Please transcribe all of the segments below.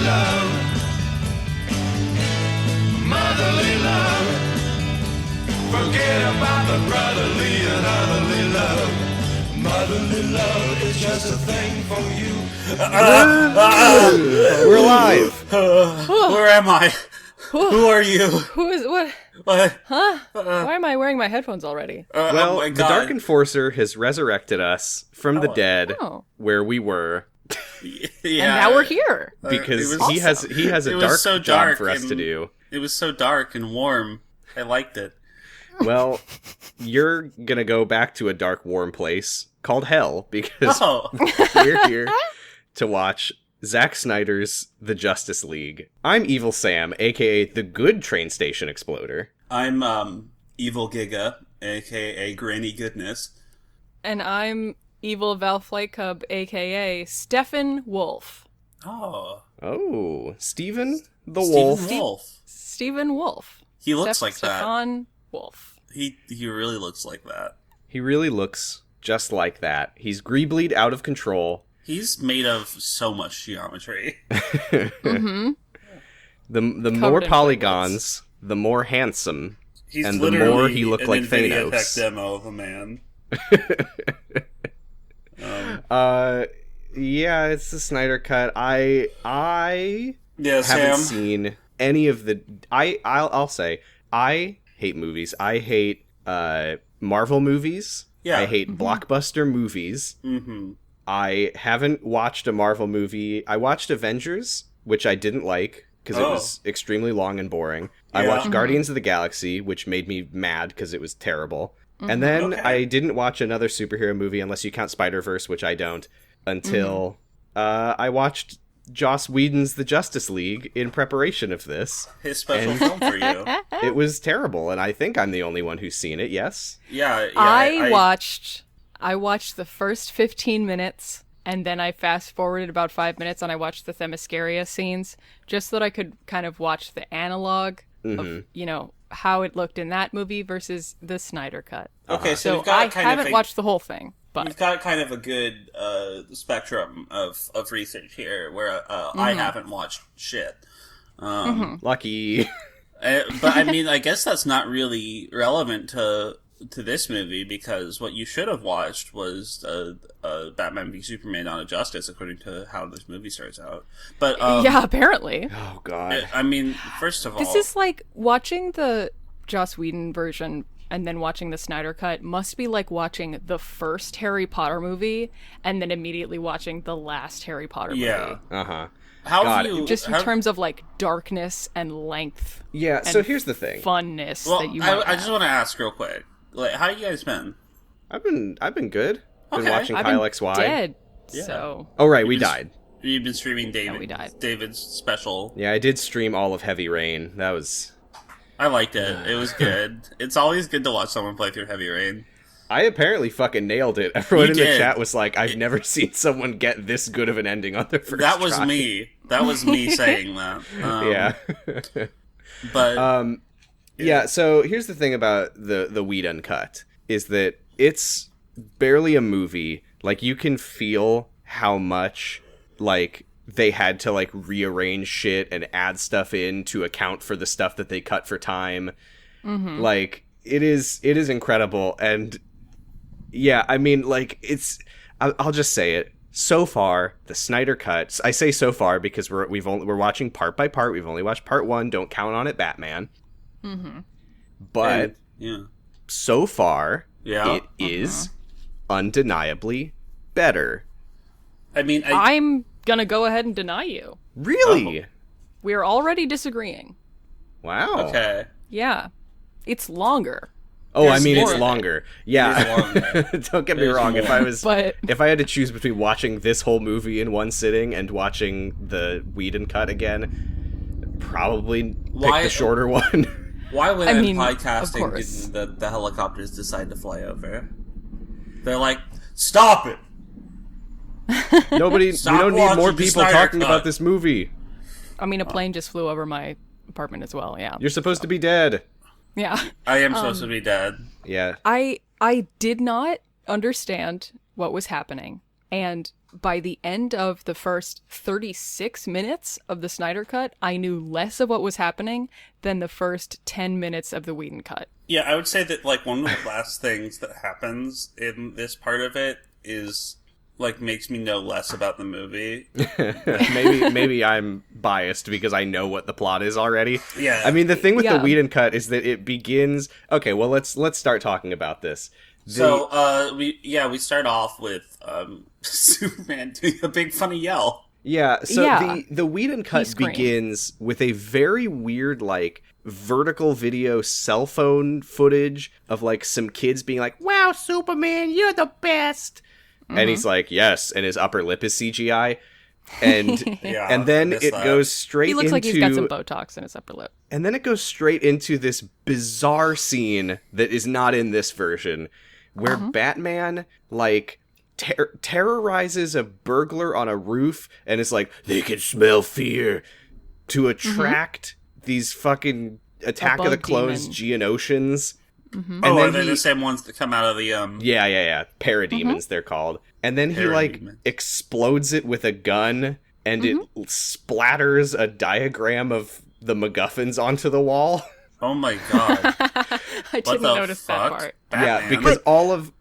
love, motherly love. Forget about the brotherly and otherly love. Motherly love is just a thing for you. We're alive. Where am I? Who are you? Who is what? What? Huh? Why am I wearing my headphones already? Well, oh my the God. Dark Enforcer has resurrected us from the dead, Oh. where we were, Yeah. And now we're here. because It was he has It a was dark so job dark for us to and- do. It was so dark and warm. I liked it. Well, you're gonna go back to a dark, warm place called Hell because Oh. we're here to watch Zack Snyder's The Justice League. I'm Evil Sam, aka the Good Train Station Exploder. I'm Evil Giga, aka Granny Goodness. And I'm Evil Val Flight Cub, aka Stephen Wolf. Oh. Oh, Steven the Stephen Wolf. Wolf. Stephen Wolf. He looks like that. Stefan Wolf. He really looks like that. He really looks just like that. He's greeblyed out of control. He's made of so much geometry. Mm-hmm. The Covered more in polygons, the more handsome. He's And the literally more he looked an like NVIDIA Thanos. Tech demo of a man. Yeah, it's the Snyder Cut. I Yeah, haven't Sam. seen any of the. I'll say I hate movies. I hate Marvel movies. Yeah. I hate blockbuster movies. Mm-hmm. I haven't watched a Marvel movie. I watched Avengers, which I didn't like because it was extremely long and boring. I Yeah. watched Guardians of the Galaxy, which made me mad because it was terrible. And then Okay. I didn't watch another superhero movie unless you count Snyderverse, which I don't, until I watched Joss Whedon's The Justice League in preparation of this. His special film for you. It was terrible, and I think I'm the only one who's seen it, yes? Yeah, I watched the first 15 minutes, and then I fast forwarded about 5 minutes, and I watched the Themyscira scenes, just so that I could kind of watch the analog of, how it looked in that movie versus the Snyder Cut. Okay, so So you've got I kind haven't of watched the whole thing, but You've got kind of a good spectrum of research here, where I haven't watched shit. Lucky. But I mean, I guess that's not really relevant to this movie, because what you should have watched was Batman v Superman: Dawn of Justice, according to how this movie starts out. But yeah, apparently. Oh, God. I mean, first of all, This is like watching the Joss Whedon version and then watching the Snyder Cut must be like watching the first Harry Potter movie and then immediately watching the last Harry Potter movie. yeah. Uh-huh. How God, have you Just in how- terms of like darkness and length. Yeah, and so here's the thing. Funness Well, that you might I just have. want to ask real quick, like, how you guys been? I've been good. Been Okay. watching I've Kyle been XY. dead, Yeah. so Oh, right, we just- died. You've been streaming we died. David's special. Yeah, I did stream all of Heavy Rain. That was... I liked it. It was good. It's always good to watch someone play through Heavy Rain. I apparently fucking nailed it. Everyone You in the did. chat was like, I've never seen someone get this good of an ending on their first That was try. me. That was me saying that. Yeah. But Yeah, so here's the thing about the Whedon cut, is that it's barely a movie. Like, you can feel how much, like, they had to, like, rearrange shit and add stuff in to account for the stuff that they cut for time. Mm-hmm. Like, it is incredible. And, yeah, I mean, like, I'll just say it. So far, the Snyder Cut, I say so far because we're watching part by part. We've only watched part 1. Don't count on it, Batman. Mm-hmm. But yeah. so far, Yeah. it is undeniably better. I mean, I'm gonna go ahead and deny you. Really? We're already disagreeing. Wow. okay. Yeah. It's longer. Oh, I There's mean, more it's of it. longer. Yeah. There's longer. Don't get me There's wrong. more. If I had to choose between watching this whole movie in one sitting and watching the Whedon cut again, probably pick Why- the shorter one. Why when I mean, podcasting of course. did the helicopters decide to fly over? They're like, stop it! We Stop don't need watching more the people Snyder talking Cut. about this movie. I mean, a plane just flew over my apartment as well, yeah. You're supposed to be dead. Yeah. I am supposed to be dead. Yeah. I did not understand what was happening. And by the end of the first 36 minutes of the Snyder Cut, I knew less of what was happening than the first 10 minutes of the Whedon Cut. Yeah, I would say that, like, one of the last things that happens in this part of it is, like, makes me know less about the movie. maybe I'm biased because I know what the plot is already. Yeah. I mean, the thing with Yeah. the Whedon Cut is that it begins... Okay, well, let's start talking about this. We start off with Superman doing a big funny yell. Yeah, so Yeah. the Whedon Cut begins with a very weird, like, vertical video cell phone footage of, like, some kids being like, "Wow, Superman, you're the best!" And he's like, "Yes," and his upper lip is CGI. And Yeah, and then I missed it that. goes straight He looks into... like he's got some Botox in his upper lip. And then it goes straight into this bizarre scene that is not in this version, where Batman, like, terrorizes a burglar on a roof and is like, "They can smell fear," to attract these fucking Attack of the bug Clones demon. Geonosians. And Are they the same ones that come out of the, Yeah. Parademons, they're called. And then he, like, Parademons. explodes it with a gun, and it splatters a diagram of the MacGuffins onto the wall. Oh my god. I What didn't the notice fuck? that part. Yeah, Batman? because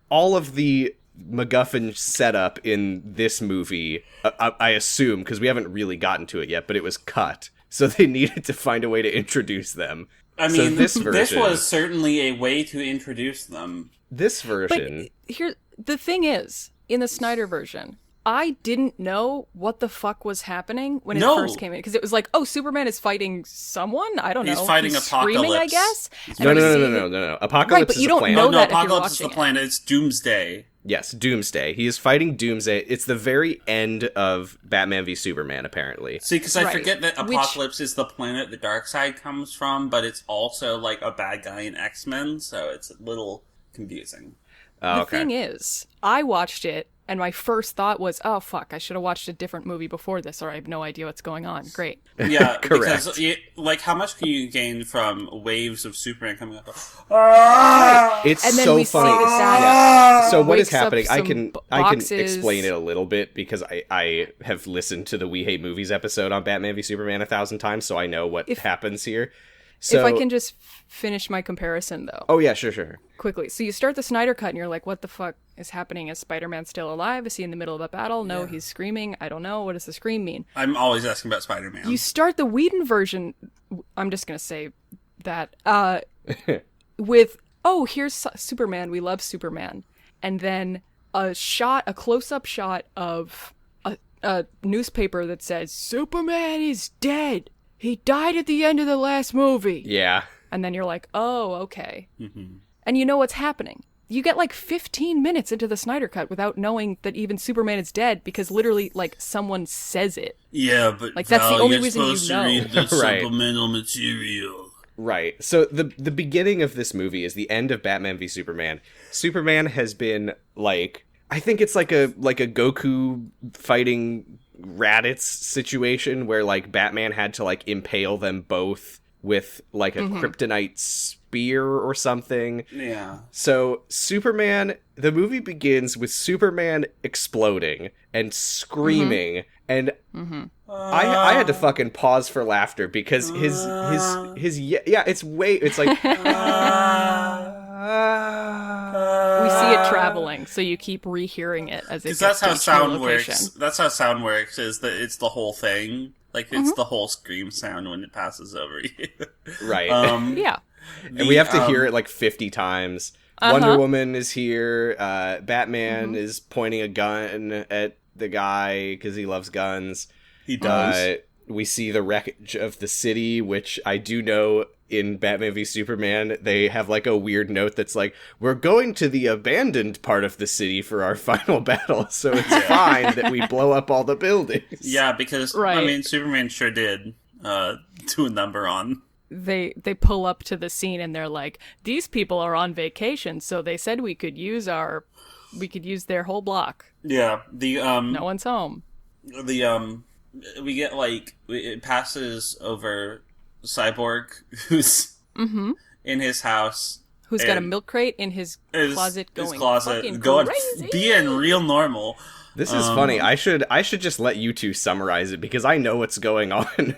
all of the MacGuffin setup in this movie, I assume, because we haven't really gotten to it yet, but it was cut. So they needed to find a way to introduce them. I So mean, this this version- was certainly a way to introduce them. This But version... here, the thing is, in the Snyder version, I didn't know what the fuck was happening when it No. first came in. Because it was like, oh, Superman is fighting someone? I don't know. He's fighting screaming, I Apocalypse. guess? No, And no, I'm no, no, seeing no, it- no, no. Apocalypse Right, but is you the don't planet. know Oh no, that if you're Apocalypse is the watching it. planet. It's Doomsday. Yes, Doomsday. He is fighting Doomsday. It's the very end of Batman v Superman, apparently. See, because I Right. forget that Which- Apocalypse is the planet the Darkseid comes from, but it's also, like, a bad guy in X-Men, so it's a little confusing. Oh, The okay. thing is, I watched it, and my first thought was, oh, fuck, I should have watched a different movie before this, or I have no idea what's going on. Great. Yeah, Correct. because, like, how much can you gain from waves of Superman coming up? It's And then so we see funny. that Yeah. So what is wakes up happening? I some can boxes. explain it a little bit because I have listened to the We Hate Movies episode on Batman v Superman 1,000 times, so I know what happens here. So, If I can just finish my comparison, though. Oh yeah, sure. Quickly. So you start the Snyder Cut and you're like, what the fuck is happening? Is Spider-Man still alive? Is he in the middle of a battle? No, he's screaming. I don't know. What does the scream mean? I'm always asking about Spider-Man. You start the Whedon version, I'm just going to say that, with, oh, here's Superman. We love Superman. And then a close-up shot of a newspaper that says, Superman is dead. He died at the end of the last movie. Yeah. And then you're like, oh, okay. And you know what's happening. You get like 15 minutes into the Snyder Cut without knowing that even Superman is dead because literally, like, someone says it. Yeah, but Like, that's the Val, only you're reason you supposed know. to read the Right. supplemental material. Right. So the beginning of this movie is the end of Batman v Superman. Superman has been like, I think it's like a Goku fighting Raditz situation where like Batman had to like impale them both with like a kryptonite spear or something. Yeah. So Superman, the movie begins with Superman exploding and screaming, and I had to fucking pause for laughter because his it's like We see it traveling, so you keep rehearing it as it Because gets that's how to each new sound location. works. That's how sound works, is that it's the whole thing. Like, it's the whole scream sound when it passes over you. right. Yeah. And we have to hear it like 50 times. Wonder Woman is here. Batman is pointing a gun at the guy because he loves guns. He does. We see the wreckage of the city, which I do know in Batman v Superman, they have like a weird note that's like, we're going to the abandoned part of the city for our final battle, so it's fine that we blow up all the buildings. Yeah, because, I Right. mean, Superman sure did do a number on. They pull up to the scene and they're like, these people are on vacation, so they said we could use their whole block. Yeah, the, No one's home. we get, like, it passes over Cyborg, who's in his house. Who's got a and milk crate in his closet his going closet fucking going crazy. being real normal. This is funny. I should just let you two summarize it because I know what's going on.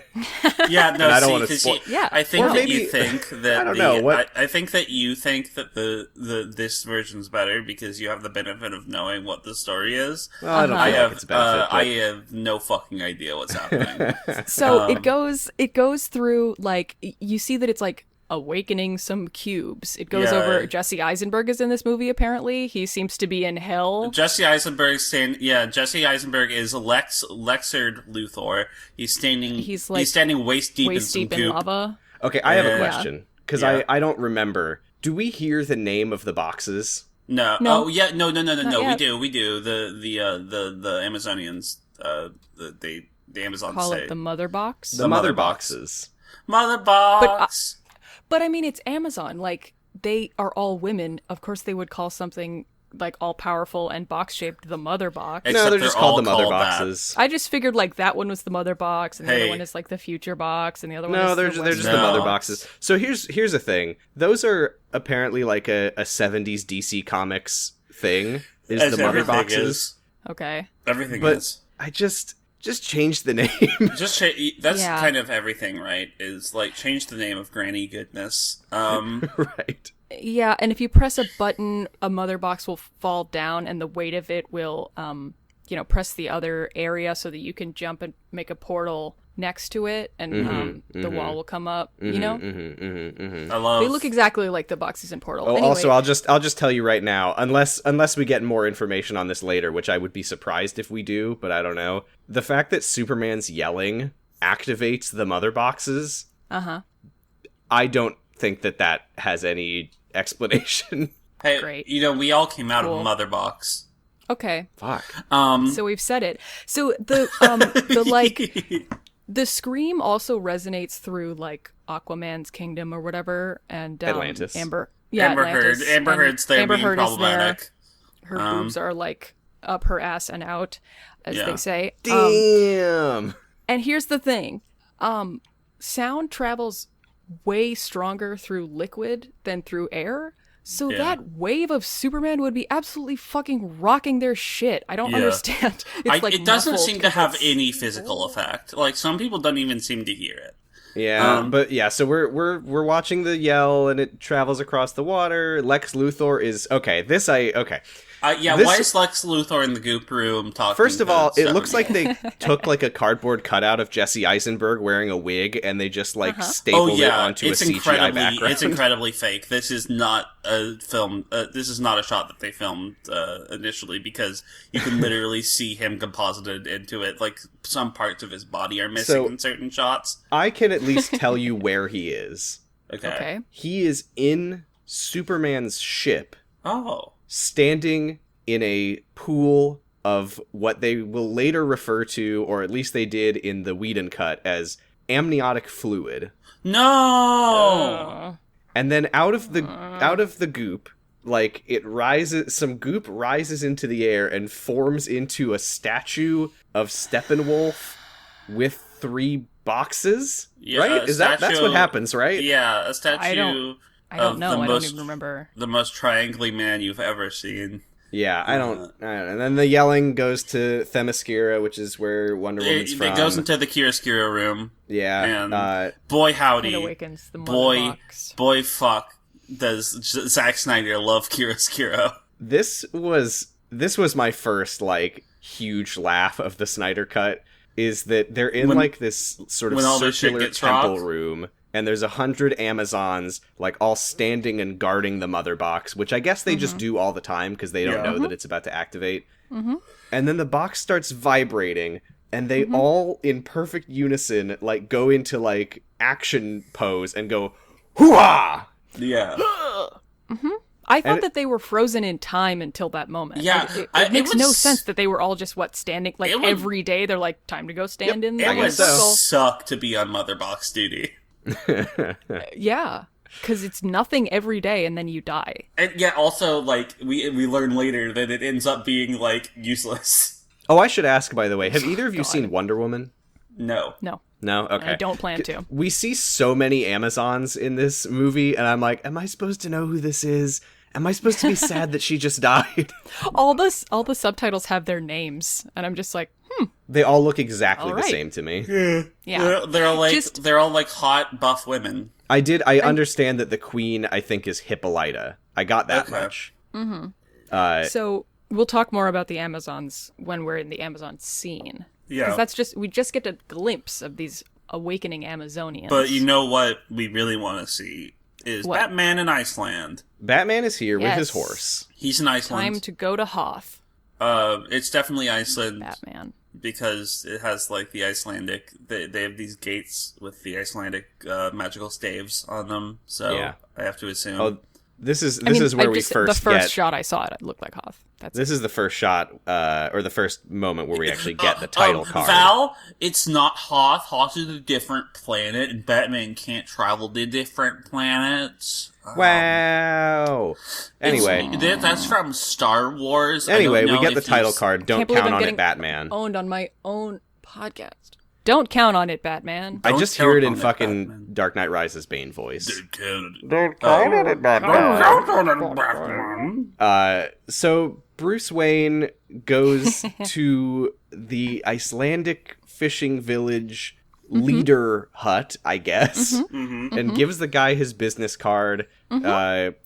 Yeah, no, I don't want to spoil. Yeah. I think Or that maybe- you think that I don't know, what- I think that you think that the this version's better because you have the benefit of knowing what the story is. Well, I don't I feel like it's a benefit. I have no fucking idea what's happening. So it goes through, like, you see that it's like awakening some cubes. It goes Yeah. over. Jesse Eisenberg is in this movie. Apparently, he seems to be in hell. Jesse Eisenberg is Lexard Luthor. He's standing waist deep in Waist some deep in goop. lava. Okay, I have a Yeah. question because Yeah. I don't remember. Do we hear the name of the boxes? No. No. Oh yeah, no. Not yet. We do. The Amazonians. The Amazons Call say it the mother box. The mother boxes. mother box. But I mean, it's Amazon. Like, they are all women. Of course, they would call something like all powerful and box shaped the mother box. Except No, they're just all called the mother called that. boxes. I just figured like that one was the mother box, and the Hey. other one is like the future box, and the other one No, is they're the just Western the mother box. boxes. So here's the thing. Those are apparently like a 70s DC Comics thing. Is As the mother everything boxes? is. Okay. Everything But is. I just change the name. That's Yeah. kind of everything, right? Is like change the name of Granny Goodness. Right. Yeah, and if you press a button, a mother box will fall down, and the weight of it will, press the other area so that you can jump and make a portal next to it, and the wall will come up. You know, I love. they look exactly like the boxes in Portal. Oh, Anyway, also, I'll just tell you right now, unless we get more information on this later, which I would be surprised if we do, but I don't know. The fact that Superman's yelling activates the mother boxes, I don't think that has any explanation. Hey, Great. we all came out Cool. of Mother Box. okay, Fuck. so we've said it. So the the scream also resonates through like Aquaman's kingdom or whatever, and Atlantis. Amber Amber Atlantis. Heard. Amber And Heard's there Amber being Heard is problematic. there. Her boobs are like up her ass and out, as Yeah. they say. Damn. And here's the thing. Sound travels way stronger through liquid than through air. So Yeah. that wave of Superman would be absolutely fucking rocking their shit. I don't Yeah. understand. It's like It doesn't muffled seem to have 'cause any physical effect. Like some people don't even seem to hear it. Yeah, but yeah, so we're watching the yell and it travels across the water. Lex Luthor is okay. This- Why is Lex Luthor in the goop room talking? First of to all, it looks Superman? like they took like a cardboard cutout of Jesse Eisenberg wearing a wig and they just like stapled it onto a CGI background. It's incredibly fake. This is not a film. This is not a shot that they filmed initially because you can literally see him composited into it. Like some parts of his body are missing So- in certain shots. I can at least tell you where he is. Okay. He is in Superman's ship, Oh. standing in a pool of what they will later refer to, or at least they did in the Whedon cut, as amniotic fluid. No. And then out of the goop, like some goop rises into the air and forms into a statue of Steppenwolf with 3 boxes. Yeah, right? a That's statue- what happens, right? Yeah, a statue. I don't of know. the I most- don't even remember. The most triangly man you've ever seen. Yeah, I don't. And then the yelling goes to Themyscira, which is where Wonder Woman's from. It goes into the Chiaroscuro room. Yeah, And boy howdy. It awakens the mother box. Boy fuck does Zack Snyder love Chiaroscuro. this was my first like huge laugh of the Snyder cut. Is that they're in like this sort of when all this shit circular gets temple rocked? room, and there's 100 Amazons like all standing and guarding the mother box, which I guess they just do all the time because they don't know that it's about to activate. And then the box starts vibrating, and they all in perfect unison like go into like action pose and go hoo-ah! Yeah. I thought that they were frozen in time until that moment. Yeah, Like, it it makes no was- sense that they were all just standing like It would- every day. They're like, time to go stand in It the would so. suck to be on Mother Box duty. Yeah, because it's nothing every day, and then you die. And yeah, also, like, we learn later that it ends up being, like, useless. Oh, I should ask, by the way, have either of you seen Wonder Woman? No. No, No? Okay. I don't plan to. We see so many Amazons in this movie, and I'm like, am I supposed to know who this is? Am I supposed to be sad that she just died? All the subtitles have their names, and I'm just like, They all look exactly All the right. same to me. yeah. They're all like hot buff women. I understand that the queen, I think, is Hippolyta. I got that much. So we'll talk more about the Amazons when we're in the Amazon scene. Yeah. Because we just get a glimpse of these awakening Amazonians. But you know what we really want to see is What? Batman in Iceland. Batman is here with his Yes. horse. He's in Iceland. Time to go to Hoth, It's definitely Iceland Batman. because it has like the Icelandic. They have these gates with the Icelandic magical staves on them. So Yeah. I have to assume. Oh, this is I mean, where we the first get. shot I saw it looked like Hoth. This is the first shot, or the first moment where we actually get the title card. Val, it's not Hoth. Hoth is a different planet, and Batman can't travel to different planets. Wow. Anyway, That's from Star Wars. anyway, I don't we know get the if title you've- card. Don't Can't believe count I'm on it, getting Batman. Owned on my own podcast. Don't count on it, Batman. I Don't just hear it in count on it, fucking Batman. Dark Knight Rises Bane voice. Don't count on it, Batman. Batman. So Bruce Wayne goes to the Icelandic fishing village leader hut, I guess, and gives the guy his business card.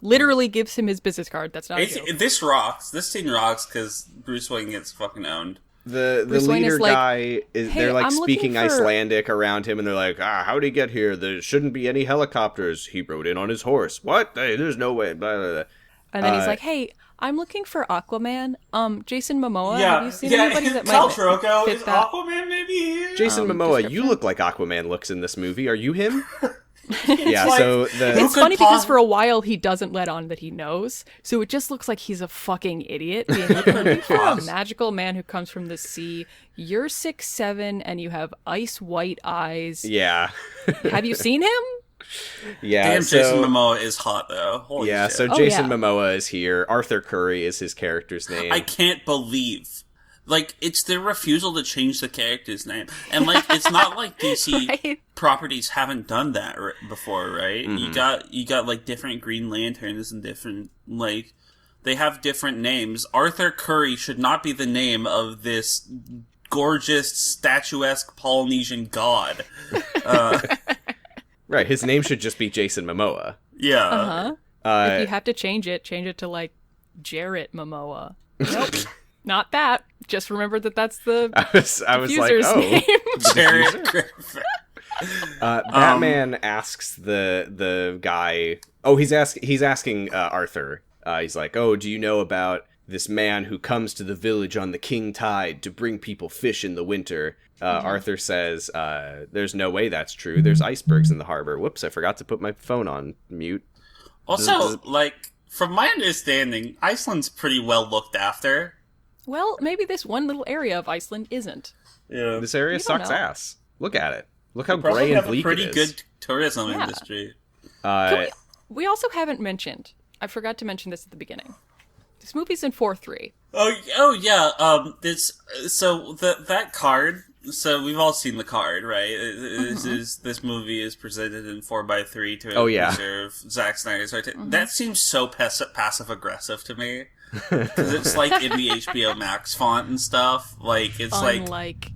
Literally gives him his business card. That's not a joke. This rocks. This scene rocks because Bruce Wayne gets fucking owned. The Bruce Wayne leader is like, guy is "Hey, they're like I'm looking speaking for-" Icelandic around him, and they're like, how'd he get here? There shouldn't be any helicopters. He rode in on his horse. What? Hey, there's no way. Blah, blah, blah. And then he's like, "Hey, I'm looking for Aquaman. Jason Momoa. Yeah, Have you seen anybody that Khal might Drogo fit is that?" Aquaman maybe here? Jason Momoa, you description? look like Aquaman looks in this movie. Are you him? Yeah, like- so the It's could funny because pos- for a while he doesn't let on that he knows, so it just looks like he's a fucking idiot. Being like, "Looking for a magical man who comes from the sea. You're 6'7" and you have ice white eyes. yeah. Have you seen him?" Yeah, Damn, so, Jason Momoa is hot though. Holy yeah, shit. so Oh, Jason yeah. Momoa is here. Arthur Curry is his character's name. I can't believe. Like, it's their refusal to change the character's name. And, like, it's not like DC Right. properties haven't done that before, right? You got, like, different Green Lanterns and different, like, they have different names. Arthur Curry should not be the name of this gorgeous, statuesque Polynesian god. Right, his name should just be Jason Momoa. Yeah. If you have to change it to like Jarrett Momoa. Nope, not that. Just remember that that's the I was like, user's oh. name. Jared Griffin. Batman asks the guy. Oh, he's asking Arthur. He's like, "Oh, do you know about this man who comes to the village on the king tide to bring people fish in the winter?" Arthur says, "There's no way that's true. There's icebergs in the harbor." Whoops, I forgot to put my phone on mute. Also, like, from my understanding, Iceland's pretty well looked after. Well, maybe this one little area of Iceland isn't. Yeah. This area You don't sucks know. ass. Look at it. Look how Probably gray and have a bleak pretty it is. good tourism Yeah. industry. We also haven't mentioned. I forgot to mention this at the beginning. This movie's in 4:3. Oh yeah. That card. So we've all seen the card, right? This movie is presented in 4:3 to Oh, yeah. preserve Zack Snyder's art. That seems so passive aggressive to me because it's like in the HBO Max font and stuff. Like it's like. Unlike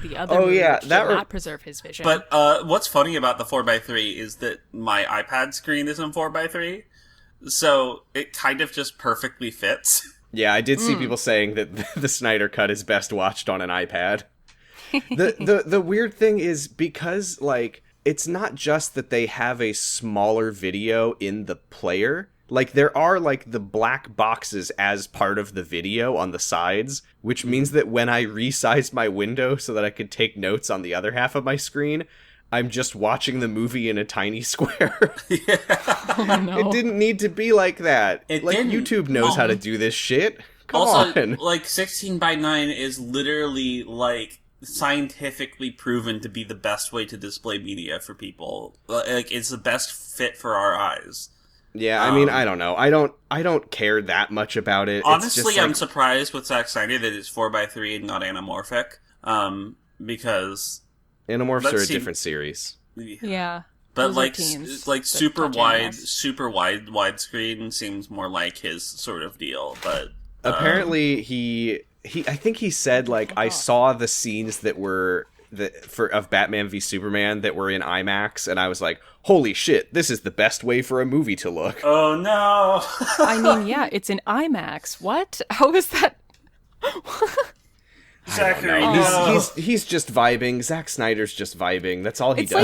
the other Oh, movie, yeah, which that did re- not preserve his vision. But what's funny about the 4:3 is that my iPad screen is in 4:3, so it kind of just perfectly fits. Yeah, I did see people saying that the Snyder Cut is best watched on an iPad. The weird thing is because, like, it's not just that they have a smaller video in the player. Like, there are, like, the black boxes as part of the video on the sides, which means that when I resized my window so that I could take notes on the other half of my screen, I'm just watching the movie in a tiny square. oh, no. It didn't need to be like that. It Like, didn't. YouTube knows how to do this shit. Come Also, on. like 16:9 is literally like scientifically proven to be the best way to display media for people. Like it's the best fit for our eyes. Yeah, I mean, I don't know. I don't care that much about it. Honestly, it's just I'm like, surprised with Zack Snyder that it's 4:3 and not anamorphic. Because Animorphs let's are a see. different series. Yeah. But Those are teens that super touch wide, animals. widescreen seems more like his sort of deal. But apparently he I think he said like I saw the scenes that were of Batman v Superman that were in IMAX, and I was like, holy shit, this is the best way for a movie to look. oh no. I mean, yeah, it's in IMAX. What? How is that? Zachary, No, no. he's just vibing. Zack Snyder's just vibing. That's all he It's does.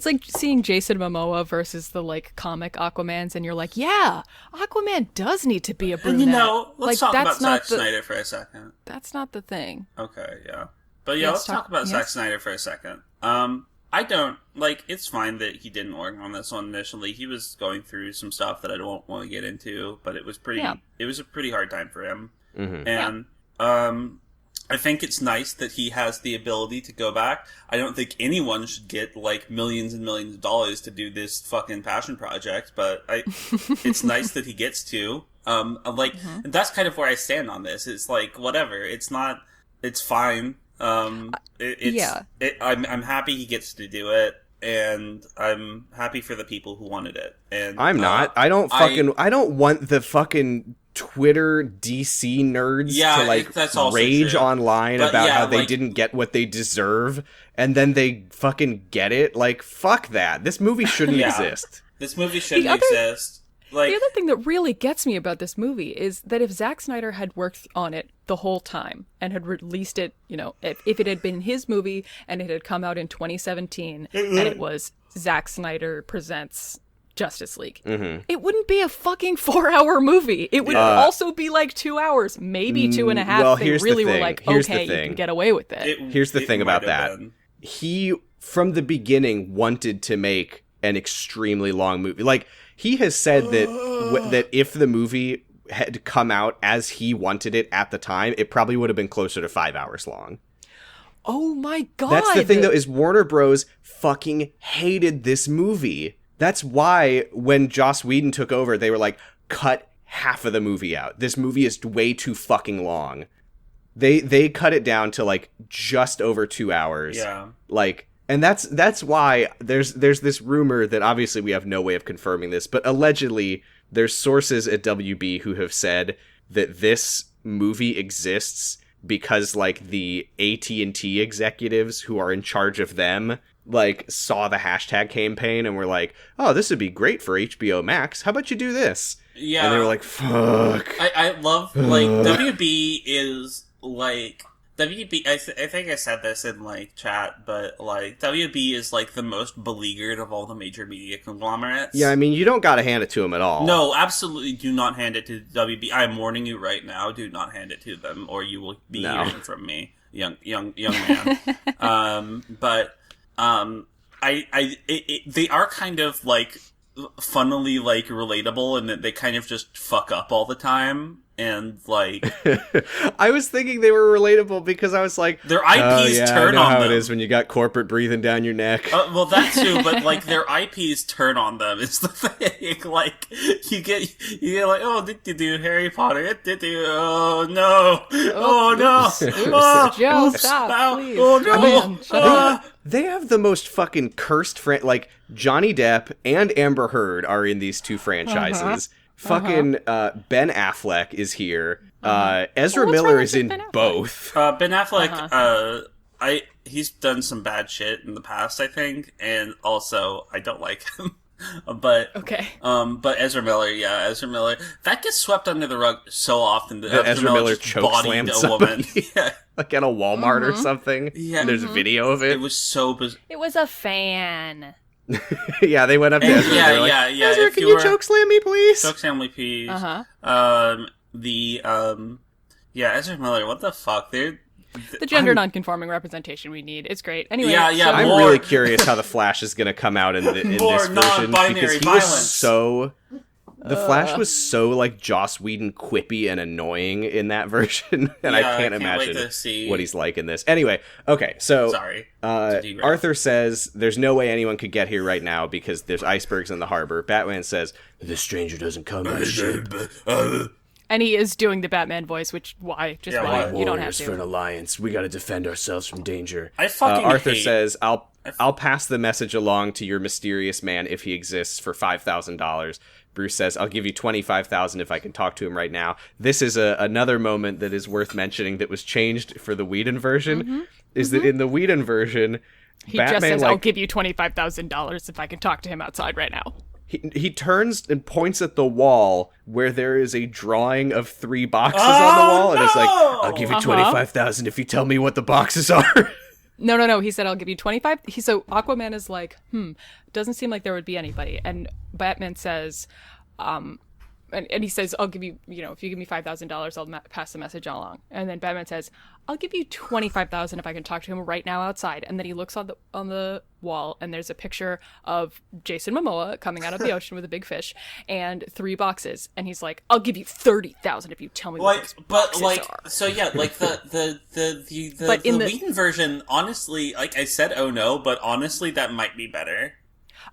like seeing Jason Momoa versus the like comic Aquamans, and you're like, yeah, Aquaman does need to be a brunette. You know, let's like, talk about that's not Zack Snyder for a second. That's not the thing. Okay, yeah. But yeah, Yes, let's talk about Zack yes. Snyder for a second. I don't, it's fine that he didn't work on this one initially. He was going through some stuff that I don't want to get into, but it was a pretty hard time for him. Mm-hmm. And, I think it's nice that he has the ability to go back. I don't think anyone should get, millions and millions of dollars to do this fucking passion project, but it's nice that he gets to. And that's kind of where I stand on this. It's whatever. It's fine. I'm happy he gets to do it, and I'm happy for the people who wanted it. And I'm not. I don't want the fucking Twitter DC nerds to that's also rage true. online But, about yeah, how they didn't get what they deserve, and then they fucking get it. Fuck that. This movie shouldn't exist. This movie shouldn't exist. The other thing that really gets me about this movie is that if Zack Snyder had worked on it the whole time and had released it, if it had been his movie and it had come out in 2017 and it was Zack Snyder Presents Justice League, it wouldn't be a fucking 4-hour movie. It would also be 2 hours, maybe 2.5. well, they here's the really were thing. like, Here's the okay, you thing. can get away with it. Here's the thing about might have that. been. He, from the beginning, wanted to make an extremely long movie. He has said that that if the movie had come out as he wanted it at the time, it probably would have been closer to 5 hours long. Oh my god. That's the thing, though, is Warner Bros. Fucking hated this movie. That's why when Joss Whedon took over, they were like, cut half of the movie out. This movie is way too fucking long. They cut it down to just over 2 hours. Yeah. And that's why there's this rumor that obviously we have no way of confirming this, but allegedly there's sources at WB who have said that this movie exists because the AT&T executives who are in charge of them saw the hashtag campaign and were like, oh, this would be great for HBO Max. How about you do this? Yeah. And they were like, fuck. I love, WB is, WB, I think I said this in, chat, but, WB is, the most beleaguered of all the major media conglomerates. Yeah, I mean, you don't gotta hand it to them at all. No, absolutely do not hand it to WB. I'm warning you right now, do not hand it to them, or you will be hearing from me, young man. They are kind of, funnily, relatable, and that they kind of just fuck up all the time. And I was thinking they were relatable because I was like, their IPs turn I know on how them. it is when you got corporate breathing down your neck. Well, that too, but their IPs turn on them. Is the thing. You get oh, did you do Harry Potter? Did you? Oh no! Oh no! Oh, Joe, oops, stop, ow, please. oh no! Man, shut up. They have the most fucking cursed Johnny Depp and Amber Heard are in these two franchises. Fucking Ben Affleck is here. Ezra what's Miller wrong is with in Ben Affleck? both. Ben Affleck, he's done some bad shit in the past, I think, and also I don't like him. But Okay. But Ezra Miller, that gets swept under the rug so often that Ezra Miller just bodied a woman. Yeah, At a Walmart or something. Yeah. And there's a video of it. it was so bizarre. It was a fan. Yeah, they went up to Ezra. Yeah, and they were like, yeah. Ezra, If can you you were- choke slam me, please? Choke family peas. Uh-huh. Ezra Miller, what the fuck? The gender nonconforming representation we need. It's great. Anyway, Yeah, so- yeah, I'm more- really curious how the Flash is going to come out in More this version non-binary because he violence. was so. The Flash was so Joss Whedon quippy and annoying in that version, and I Yeah, I can't can't imagine wait to see- what he's like in this. Anyway, okay, so Sorry. to derail. Arthur says there's no way anyone could get here right now because there's icebergs in the harbor. Batman says the stranger doesn't come in the ship. And he is doing the Batman voice, which why? Just Yeah, why? why? You don't have Warriors for an to. alliance. We got to defend ourselves from danger. I fucking Arthur hate... says, "I'll pass the message along to your mysterious man if he exists for $5,000." Bruce says, "I'll give you $25,000 if I can talk to him right now." This is another moment that is worth mentioning that was changed for the Whedon version. Is that in the Whedon version, He Batman, just says, like, "I'll give you $25,000 if I can talk to him outside right now." He turns and points at the wall where there is a drawing of 3 boxes on the wall, and it's like, "I'll give you $25,000 if you tell me what the boxes are." No. He said, "I'll give you 25." So Aquaman is like, doesn't seem like there would be anybody. And Batman says, and he says, "I'll give you, if you give me $5,000, I'll pass the message along." And then Batman says, "I'll give you $25,000 if I can talk to him right now outside." And then he looks on the wall, and there's a picture of Jason Momoa coming out of the ocean with a big fish and 3 boxes. And he's like, "I'll give you $30,000 if you tell me what those boxes are." So yeah, like the But in the Whedon version, honestly, like I said, oh no, but honestly, that might be better.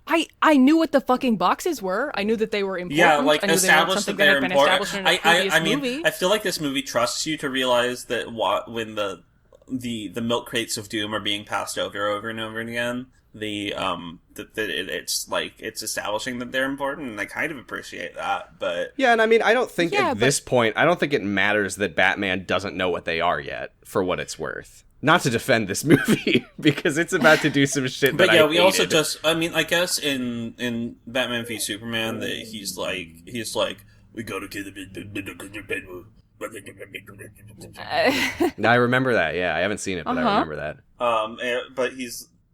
I knew what the fucking boxes were. I knew that they were important. Yeah, like I knew established that they they're had been important. established in a previous I mean, movie. I feel like this movie trusts you to realize that when the milk crates of doom are being passed over and over again, it's establishing that they're important, and I kind of appreciate that. But Yeah, and I mean, I don't think at this point, I don't think it matters that Batman doesn't know what they are yet, for what it's worth. Not to defend this movie, because it's about to do some shit that But yeah, I we hated. also just, I mean, I guess in Batman v Superman, that he's like, we gotta get the No, I remember that, yeah. I haven't seen it, but I remember that.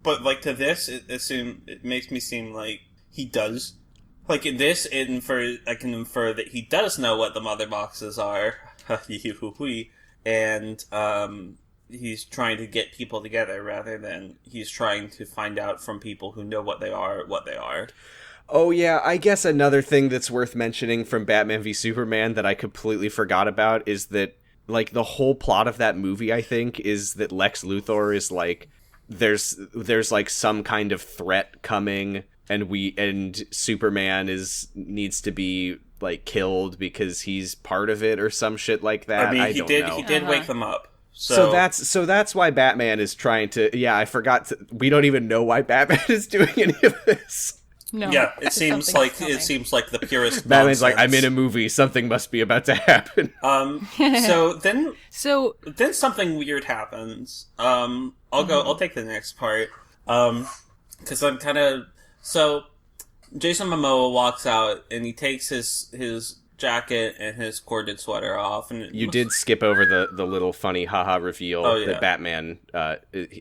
But like to this, it makes me seem like he does, like in this, I can infer that he does know what the mother boxes are, and he's trying to get people together rather than he's trying to find out from people who know what they are. Oh yeah, I guess another thing that's worth mentioning from Batman v Superman that I completely forgot about is that, like, the whole plot of that movie, I think, is that Lex Luthor is like, there's like some kind of threat coming, and Superman needs to be like killed because he's part of it or some shit like that. I mean, I he don't know. did wake them up. So that's why Batman is trying to. Yeah, I forgot. We don't even know why Batman is doing any of this. No. Yeah, it seems like the purest. Batman's nonsense. like, I'm in a movie. Something must be about to happen. So then something weird happens. I'll take the next part. Because I'm kind of Jason Momoa walks out and he takes his jacket and his corded sweater off, and You did skip over the little funny haha reveal Oh, yeah. that Batman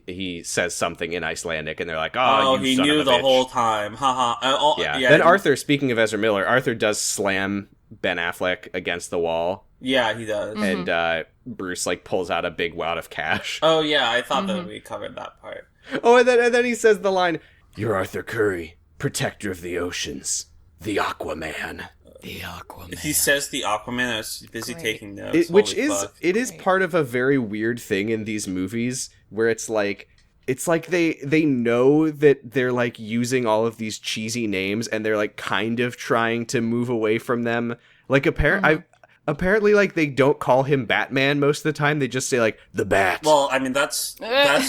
he says something in Icelandic, and they're like, Oh, you he son knew of a the bitch." whole time. Haha. Yeah. Then Arthur, speaking of Ezra Miller, Arthur does slam Ben Affleck against the wall, Yeah, he does. and Bruce like pulls out a big wad of cash. Oh yeah, I thought that we covered that part. Oh, and then he says the line, "You're Arthur Curry, protector of the oceans, the Aquaman." The Aquaman. He says the Aquaman. I was busy taking notes. Which Holy is fuck. it is part of a very weird thing in these movies where it's like they know that they're like using all of these cheesy names, and they're like kind of trying to move away from them. Like apparently like they don't call him Batman most of the time. They just say like the Bat. Well, I mean that's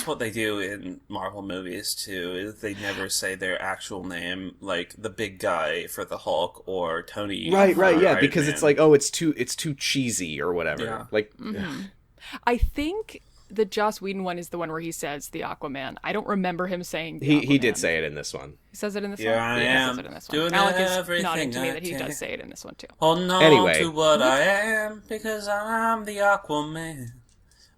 what they do in Marvel movies too. Is they never say their actual name, like the big guy for the Hulk or Tony. Right, for yeah, Iron because Man. it's like, oh, it's too cheesy or whatever. Yeah. Like I think the Joss Whedon one is the one where he says the Aquaman. I don't remember him saying the he did Aquaman. say it in this one. He says it in this Here one? I He am, says it in this one. doing Alec is everything nodding to me I that he can. does say it in this one too. Holding on Anyway. to what I am because I'm the Aquaman.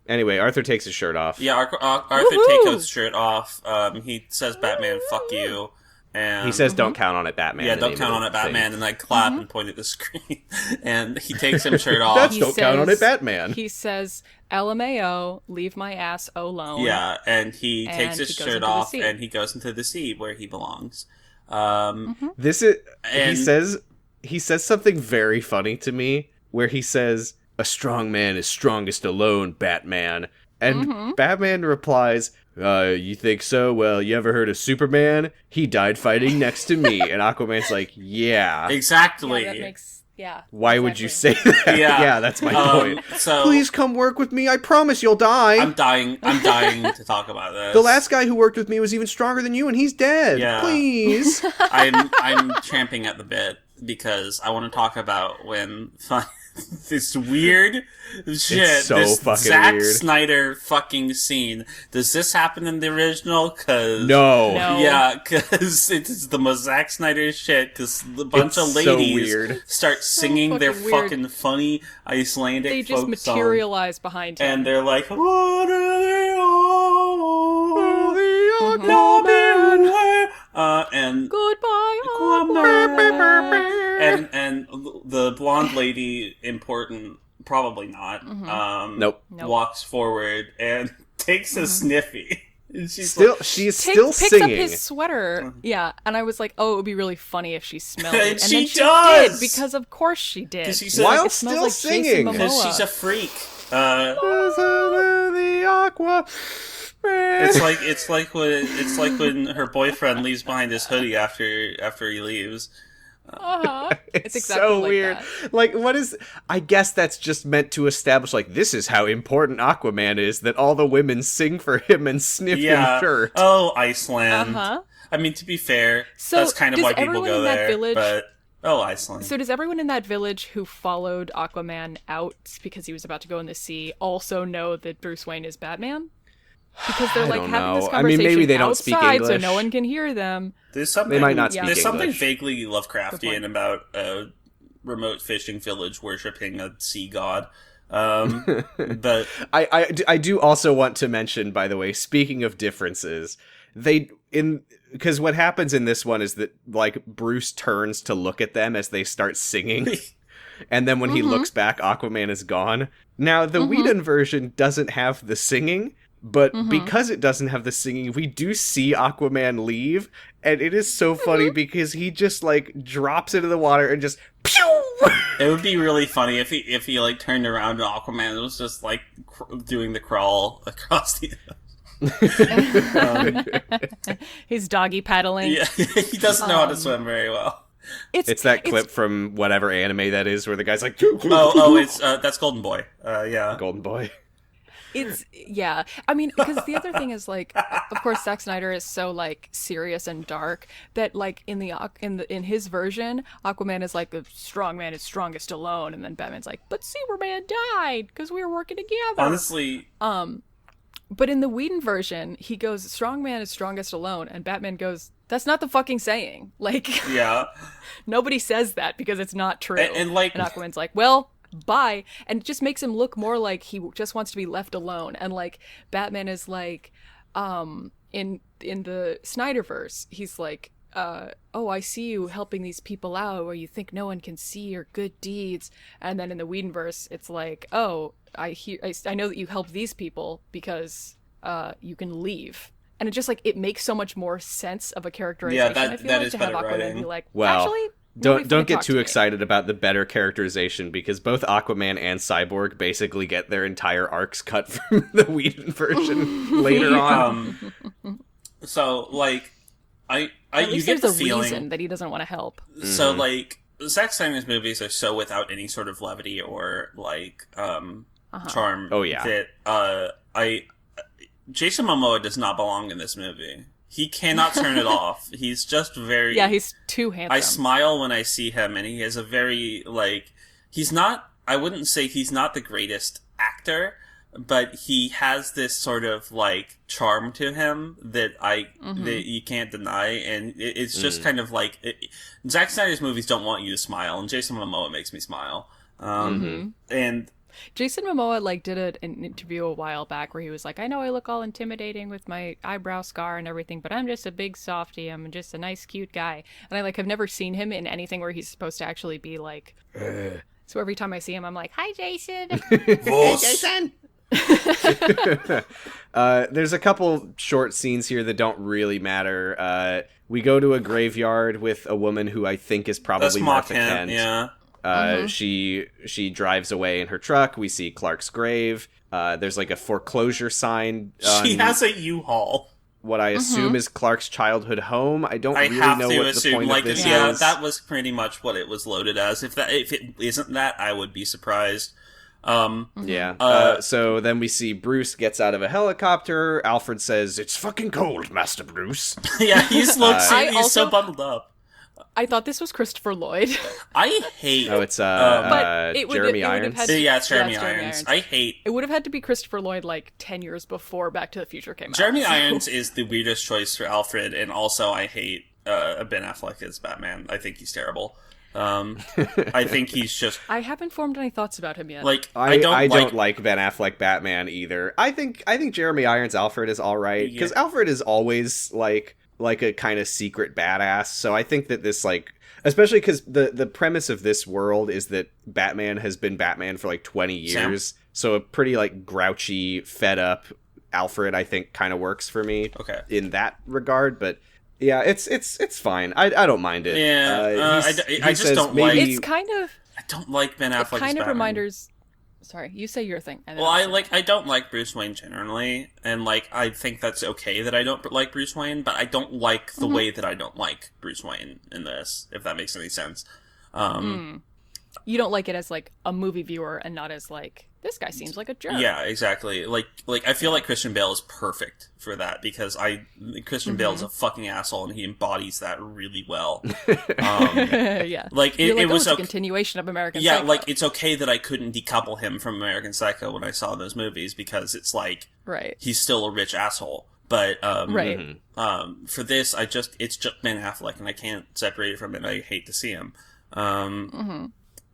Anyway, Arthur takes his shirt off. Yeah, Arthur Woohoo! takes his shirt off. He says, "Batman, fuck you." And He says, "Don't count on it, Batman." "Yeah, the don't name count of on the it, Batman," thing. and I clap and point at the screen. And he takes his shirt off. That's "Don't count on it, Batman." He says, "LMAO, leave my ass alone." Yeah, and he And takes his he goes shirt into the off sea. and he goes into the sea where he belongs. This is And- he says something very funny to me where he says, "A strong man is strongest alone, Batman." And Batman replies, "You think so? Well, you ever heard of Superman? He died fighting next to me." And Aquaman's like, "Yeah." Exactly. Yeah, Yeah. Why would you say that? Yeah. That's my point. So Please come work with me. I promise you'll die. I'm dying to talk about this. The last guy who worked with me was even stronger than you, and he's dead. Yeah. Please. I'm champing at the bit because I want to talk about when this weird shit, so this fucking Zack weird. Snyder fucking scene. Does this happen in the original? Cause No. yeah, because it's the most Zack Snyder shit. Because a bunch of It's so ladies weird. start singing their fucking weird. fucking funny Icelandic They just folk materialize behind him. and they're like, "What are they all?" And Goodbye, Aquaman. and the blonde lady, important, probably not. Nope. Walks forward and takes a sniffy. And she's She's still picks singing. up his sweater. Yeah, and I was like, oh, it would be really funny if she smelled it. And she then she does! did, because of course she did. 'Cause she said- While It smells still like singing. Jason because Momoa. she's a freak. The aqua. It's like when her boyfriend leaves behind his hoodie after he leaves. It's exactly so like weird. that. Like, what is? I guess that's just meant to establish, like, this is how important Aquaman is. That all the women sing for him and sniff Yeah. his shirt. Oh, Iceland. Uh-huh. I mean, to be fair, So, that's kind of does why people everyone go in that there. village- But Iceland. So does everyone in that village who followed Aquaman out because he was about to go in the sea also know that Bruce Wayne is Batman? Because they're like don't having this know. I mean, conversation maybe they don't speak outside so English. no one can hear them. There's something They might not speak There's something English. vaguely Good Lovecraftian point. about a remote fishing village worshipping a sea god. But I do also want to mention, by the way, speaking of differences, because what happens in this one is that, like, Bruce turns to look at them as they start singing, and then when he looks back, Aquaman is gone. Now, the Whedon version doesn't have the singing, but because it doesn't have the singing, we do see Aquaman leave, and it is so funny because he just, like, drops into the water and just pew! it would be really funny if he like turned around and Aquaman was just like doing the crawl across the. He's doggy paddling. Yeah, he doesn't know how to swim very well. It's that clip from whatever anime that is where the guy's like, It's that's Golden Boy. Yeah. Golden Boy. Yeah. I mean, because the other thing is, like, of course, Zack Snyder is so, like, serious and dark that, like, in his version, Aquaman is like, the strong man is strongest alone, and then Batman's like, but Superman died because we were working together. Honestly, But in the Whedon version, he goes, strong man is strongest alone, and Batman goes, that's not the fucking saying. Like, yeah. nobody says that because it's not true. And, like- and Aquaman's like, well, bye. And it just makes him look more like he just wants to be left alone. And, like, Batman is like, in the Snyderverse, he's like, oh, I see you helping these people out where you think no one can see your good deeds. And then in the Whedonverse, it's like, oh, I know that you help these people because you can leave. And it just, like, it makes so much more sense of a characterization. Yeah, I feel that like, is to have better Aquaman writing. be like, Well, actually, don't get too excited about the better characterization, because both Aquaman and Cyborg basically get their entire arcs cut from the Whedon version later on. So, like, At you least get the there's a feeling. reason that he doesn't want to help. So, like, Zack Snyder's movies are so without any sort of levity or, like, charm. Oh, yeah. That, Jason Momoa does not belong in this movie. He cannot turn it off. He's just very... Yeah, he's too handsome. I smile when I see him, and he has a very, like... He's not... I wouldn't say he's not the greatest actor, but he has this sort of, like, charm to him that that you can't deny, and it's just kind of like... Zack Snyder's movies don't want you to smile, and Jason Momoa makes me smile. And... Jason Momoa, like, did an interview a while back where he was like, I know I look all intimidating with my eyebrow scar and everything, but I'm just a big softie. I'm just a nice, cute guy. And I, like, have never seen him in anything where he's supposed to actually be, like... So every time I see him, I'm like, hi, Jason! Hey, Jason! There's a couple short scenes here that don't really matter. We go to a graveyard with a woman who I think is That's probably Mark Martha Kent, Kent. yeah. She drives away in her truck. We see Clark's grave. There's like a foreclosure sign. She has a U-Haul. what I assume is Clark's childhood home. I don't I really have know to what the assume, point like, of this yeah, is. that was pretty much what it was loaded as. If it isn't that, I would be surprised. So then we see Bruce gets out of a helicopter. Alfred says, "It's fucking cold, Master Bruce." Yeah, he's also- so bundled up. I thought this was Christopher Lloyd. I hate. Oh, it's But it would- Jeremy it would have Irons. had to- Yeah, it's Jeremy Yeah, it's Jeremy Irons. Irons. I hate. It would have had to be Christopher Lloyd like 10 years before Back to the Future came out. Jeremy so- Irons is the weirdest choice for Alfred, and also I hate Ben Affleck as Batman. I think he's terrible. I think he's just I haven't formed any thoughts about him yet. like I don't like Ben Affleck Batman either. I think Jeremy Irons Alfred is all right because Alfred is always like a kind of secret badass. So I think that this like, especially because the premise of this world is that Batman has been Batman for like 20 years. Sam? So a pretty like grouchy, fed up Alfred I think kind of works for me. Okay. In that regard, but. Yeah, it's fine. I don't mind it. Yeah, He I just says don't maybe- like- it's kind of I don't like Ben Affleck. kind as of Batman. reminders. Sorry, you say your thing. And then Well, I'll say I don't like Bruce Wayne generally, and like I think that's okay that I don't like Bruce Wayne, but I don't like the way that I don't like Bruce Wayne in this, if that makes any sense. You don't like it as like a movie viewer and not as like this guy seems like a jerk. Yeah, exactly. Like I feel like Christian Bale is perfect for that because Christian Bale is a fucking asshole and he embodies that really well. Yeah. Like You're it was it's a okay. continuation of American Yeah, Psycho. like it's okay that I couldn't decouple him from American Psycho when I saw those movies because it's like right. he's still a rich asshole. But Right. For this, it's just Ben Affleck, and I can't separate it from it. I hate to see him.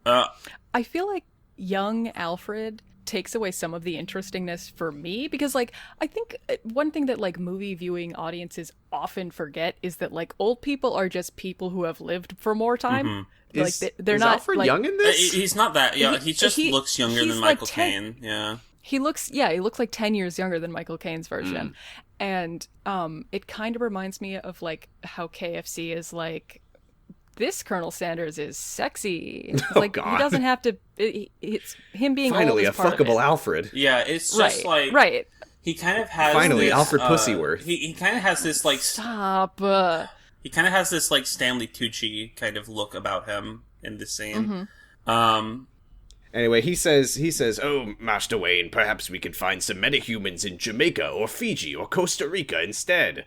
I feel like young Alfred takes away some of the interestingness for me because like I think one thing that like movie viewing audiences often forget is that like old people are just people who have lived for more time. Like they're is not Alfred like, young in this? He's not that. Yeah, he just looks younger he's than like Michael 10 Caine. Yeah. he looks like 10 years younger than Michael Caine's version. And it kind of reminds me of like how KFC is like this Colonel Sanders is sexy. It's like God. he doesn't have to it's him being Finally, a old is part of fuckable it. Alfred. Yeah, it's just like right. he kind of has Finally, this, Alfred Pussyworth. He kind of has this like Stop. he kind of has this like Stanley Tucci kind of look about him in this scene. Anyway, he says, "Oh, Master Wayne, perhaps we could find some metahumans in Jamaica or Fiji or Costa Rica instead."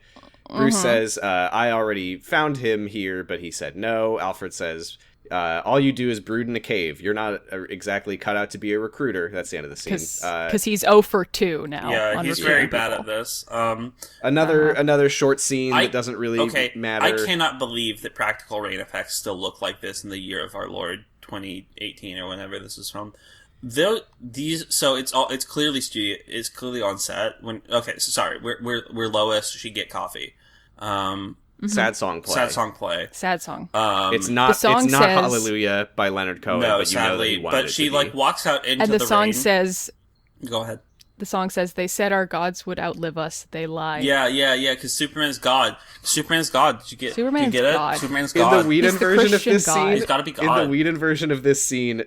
Bruce says, "I already found him here," but he said no. Alfred says, "All you do is brood in a cave. You're not exactly cut out to be a recruiter." That's the end of the scene. Because he's 0 for 2 now. Yeah, on he's recruiting very bad people. at this. Another short scene that doesn't really matter. I cannot believe that practical rain effects still look like this in the year of our Lord 2018 or whenever this is from. So it's clearly studio. It's clearly on set. We're Lois. She get coffee. Sad song play. Sad song. It's not. The song it's not says- Hallelujah by Leonard Cohen. No, but you know that sadly, he wanted but it she to be. like walks out into And the song rain. says Go ahead. the song says they said our gods would outlive us. They lied. Yeah. Because Superman's God. Superman's God. Did you get? Superman's did you get God. it? Superman's In God. the Whedon He's the version of Christian this God. scene, He's gotta be in God. the Whedon version of this scene,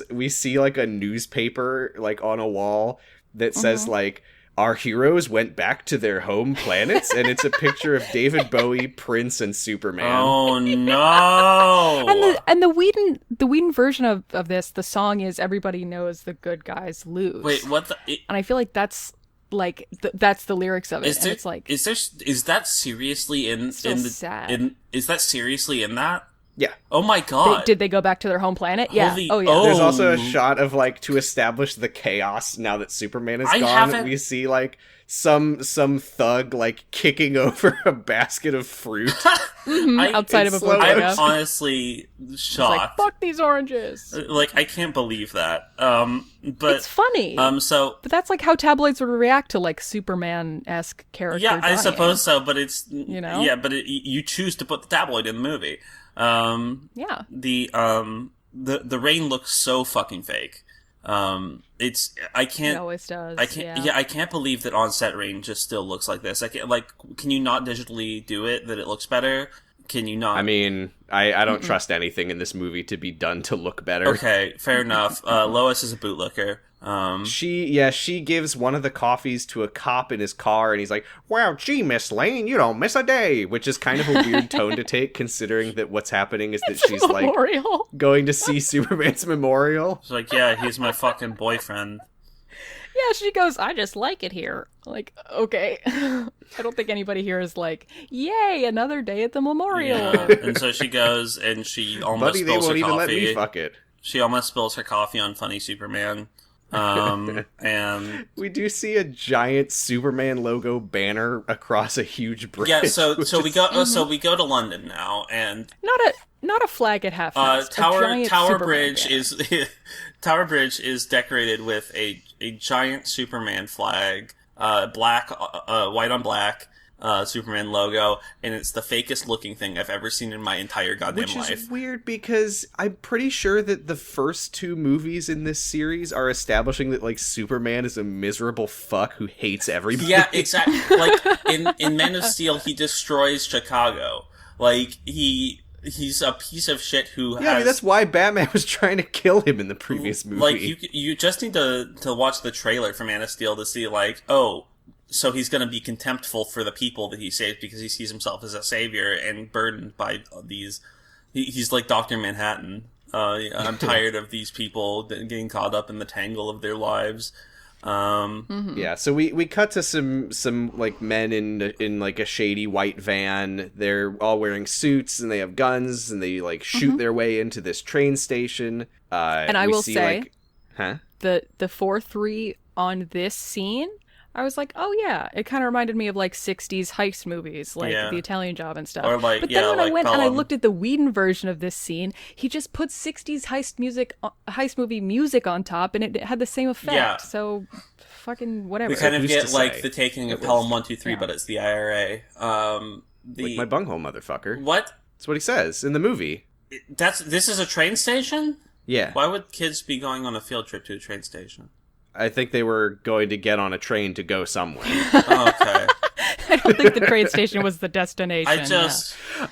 we see like a newspaper like on a wall that says like our heroes went back to their home planets, and it's a picture of David Bowie, Prince, and Superman. Oh no! And the Whedon version of this, the song is "Everybody knows the good guys lose." Wait, what the? And I feel like that's like that's the lyrics of it. Is And it's like is that seriously in so in the sad. is that seriously in that? Yeah. Oh my god! did they go back to their home planet? Yeah. Holy- Oh yeah. oh. There's also a shot of like to establish the chaos now that Superman is I gone. haven't- We see like some thug like kicking over a basket of fruit. Outside of a it's slow bodega. I'm honestly It's like shocked. fuck these oranges. Like I can't believe that. But It's funny. so But that's like how tabloids would react to like Superman-esque character. yeah, I dying. suppose so. But it's know? yeah, but you choose to put the tabloid in the movie. Yeah. The rain looks so fucking fake. I It can't. always does. I can't. Yeah. I can't believe that on-set rain just still looks like this. Can you not digitally do it that it looks better? Can you not? I mean, I don't trust anything in this movie to be done to look better. Okay, fair enough. Lois is a bootlicker. She gives one of the coffees to a cop in his car, and he's like, "Wow, gee, Miss Lane, you don't miss a day," which is kind of a weird tone to take, considering that what's happening is that she's like going to see Superman's memorial. It's like, yeah, he's my fucking boyfriend. Yeah, she goes, "I just like it here." Like, okay. I don't think anybody here is like, "Yay, another day at the memorial." Yeah. And so she goes, and she almost Buddy, they spills her won't even let coffee. me fuck it. She almost spills her coffee on Funny Superman. And we do see a giant Superman logo banner across a huge bridge. yeah, so we go to London now, and Not a flag at half mast. Tower Bridge is Tower Bridge is decorated with a giant Superman flag, black, white on black, Superman logo, and it's the fakest looking thing I've ever seen in my entire goddamn life. Which is weird because I'm pretty sure that the first two movies in this series are establishing that like Superman is a miserable fuck who hates everybody. Yeah, exactly. Like in Man of Steel, he destroys Chicago. Like he's a piece of shit who has... I mean, that's why Batman was trying to kill him in the previous movie. Like, you just need to watch the trailer for Man of Steel to see, like, oh, so he's gonna be contemptful for the people that he saves because he sees himself as a savior and burdened by these... He's like Dr. Manhattan. I'm tired of these people getting caught up in the tangle of their lives. Yeah, so we cut to some like men in like a shady white van. They're all wearing suits and they have guns and they like shoot their way into this train station. And I will say, like, the 4-3 on this scene, I was like, oh yeah, it kind of reminded me of like 60s heist movies, like The Italian Job and stuff. Or like, but then when like I went Pelham. and I looked at the Whedon version of this scene, he just put 60s heist movie music on top, and it had the same effect. Yeah. So, fucking whatever. We kind of Who's get to like say? the taking of Pelham 123, but it's the IRA. like my bunghole, motherfucker. What? That's what he says in the movie. This is a train station? Yeah. Why would kids be going on a field trip to a train station? I think they were going to get on a train to go somewhere. Oh, okay. I don't think the train station was the destination.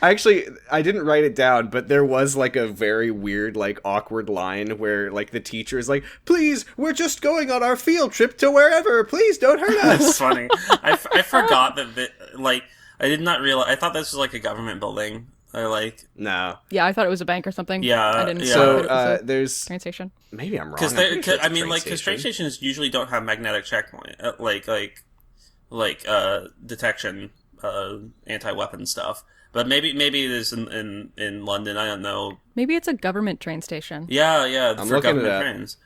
I didn't write it down, but there was like a very weird, like awkward line where like the teacher is like, "Please, we're just going on our field trip to wherever. Please don't hurt us." That's funny. I forgot that, like, I did not realize, I thought this was like a government building. No. Yeah, I thought it was a bank or something. Yeah, I didn't. yeah. So there's train station. Maybe I'm wrong. Because I'm pretty sure it's a because train stations usually don't have magnetic checkpoint, like detection, anti-weapon stuff. But maybe it is in London. I don't know. Maybe it's a government train station. Yeah. I'm For looking it government up. trains.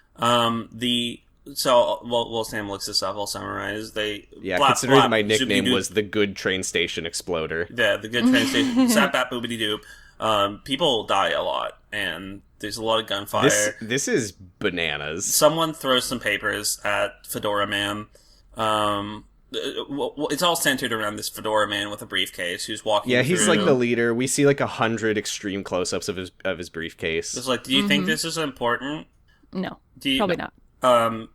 So while Sam looks this up, I'll summarize. Considering my nickname was the Good Train Station Exploder. Yeah, the good train station. Sap bat boobity doop. People die a lot, and there's a lot of gunfire. This is bananas. Someone throws some papers at Fedora Man. It's all centered around this Fedora Man with a briefcase who's walking. Yeah, he's through. like the leader. We see like 100 extreme close-ups of his briefcase. It's like, do you think this is important? No, Do you, probably not. Um,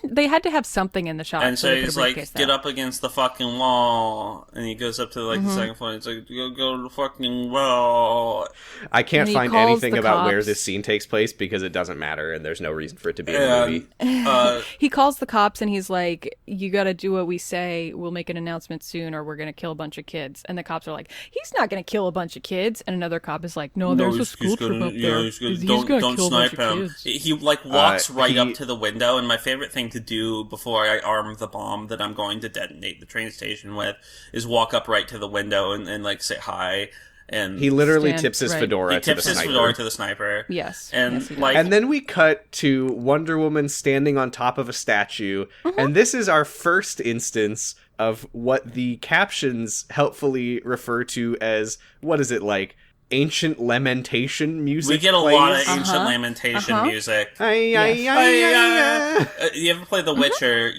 They had to have something in the shot. and so they put a he's like, briefcase get there. up against the fucking wall, and he goes up to like the second floor. And it's like, go to the fucking wall. I can't And he find calls anything the about where cops. this scene takes place because it doesn't matter, and there's no reason for it to be in the movie. He calls the cops and he's like, "You got to do what we say. We'll make an announcement soon, or we're gonna kill a bunch of kids." And the cops are like, "He's not gonna kill a bunch of kids." And another cop is like, "No, there's a school trip up there. He's gonna don't kill a bunch snipe of him." kids." He like walks right up he- to the window, and my favorite thing to do before I arm the bomb that I'm going to detonate the train station with is walk up right to the window and like say hi. And He literally Stand- tips his right. fedora he to the tips his sniper. fedora to the sniper. Yes. And Yes, he does. like, And then we cut to Wonder Woman standing on top of a statue, and this is our first instance of what the captions helpfully refer to as, what is it, like, ancient lamentation music we get a plays? lot of ancient lamentation music. Yes. You ever play The Witcher?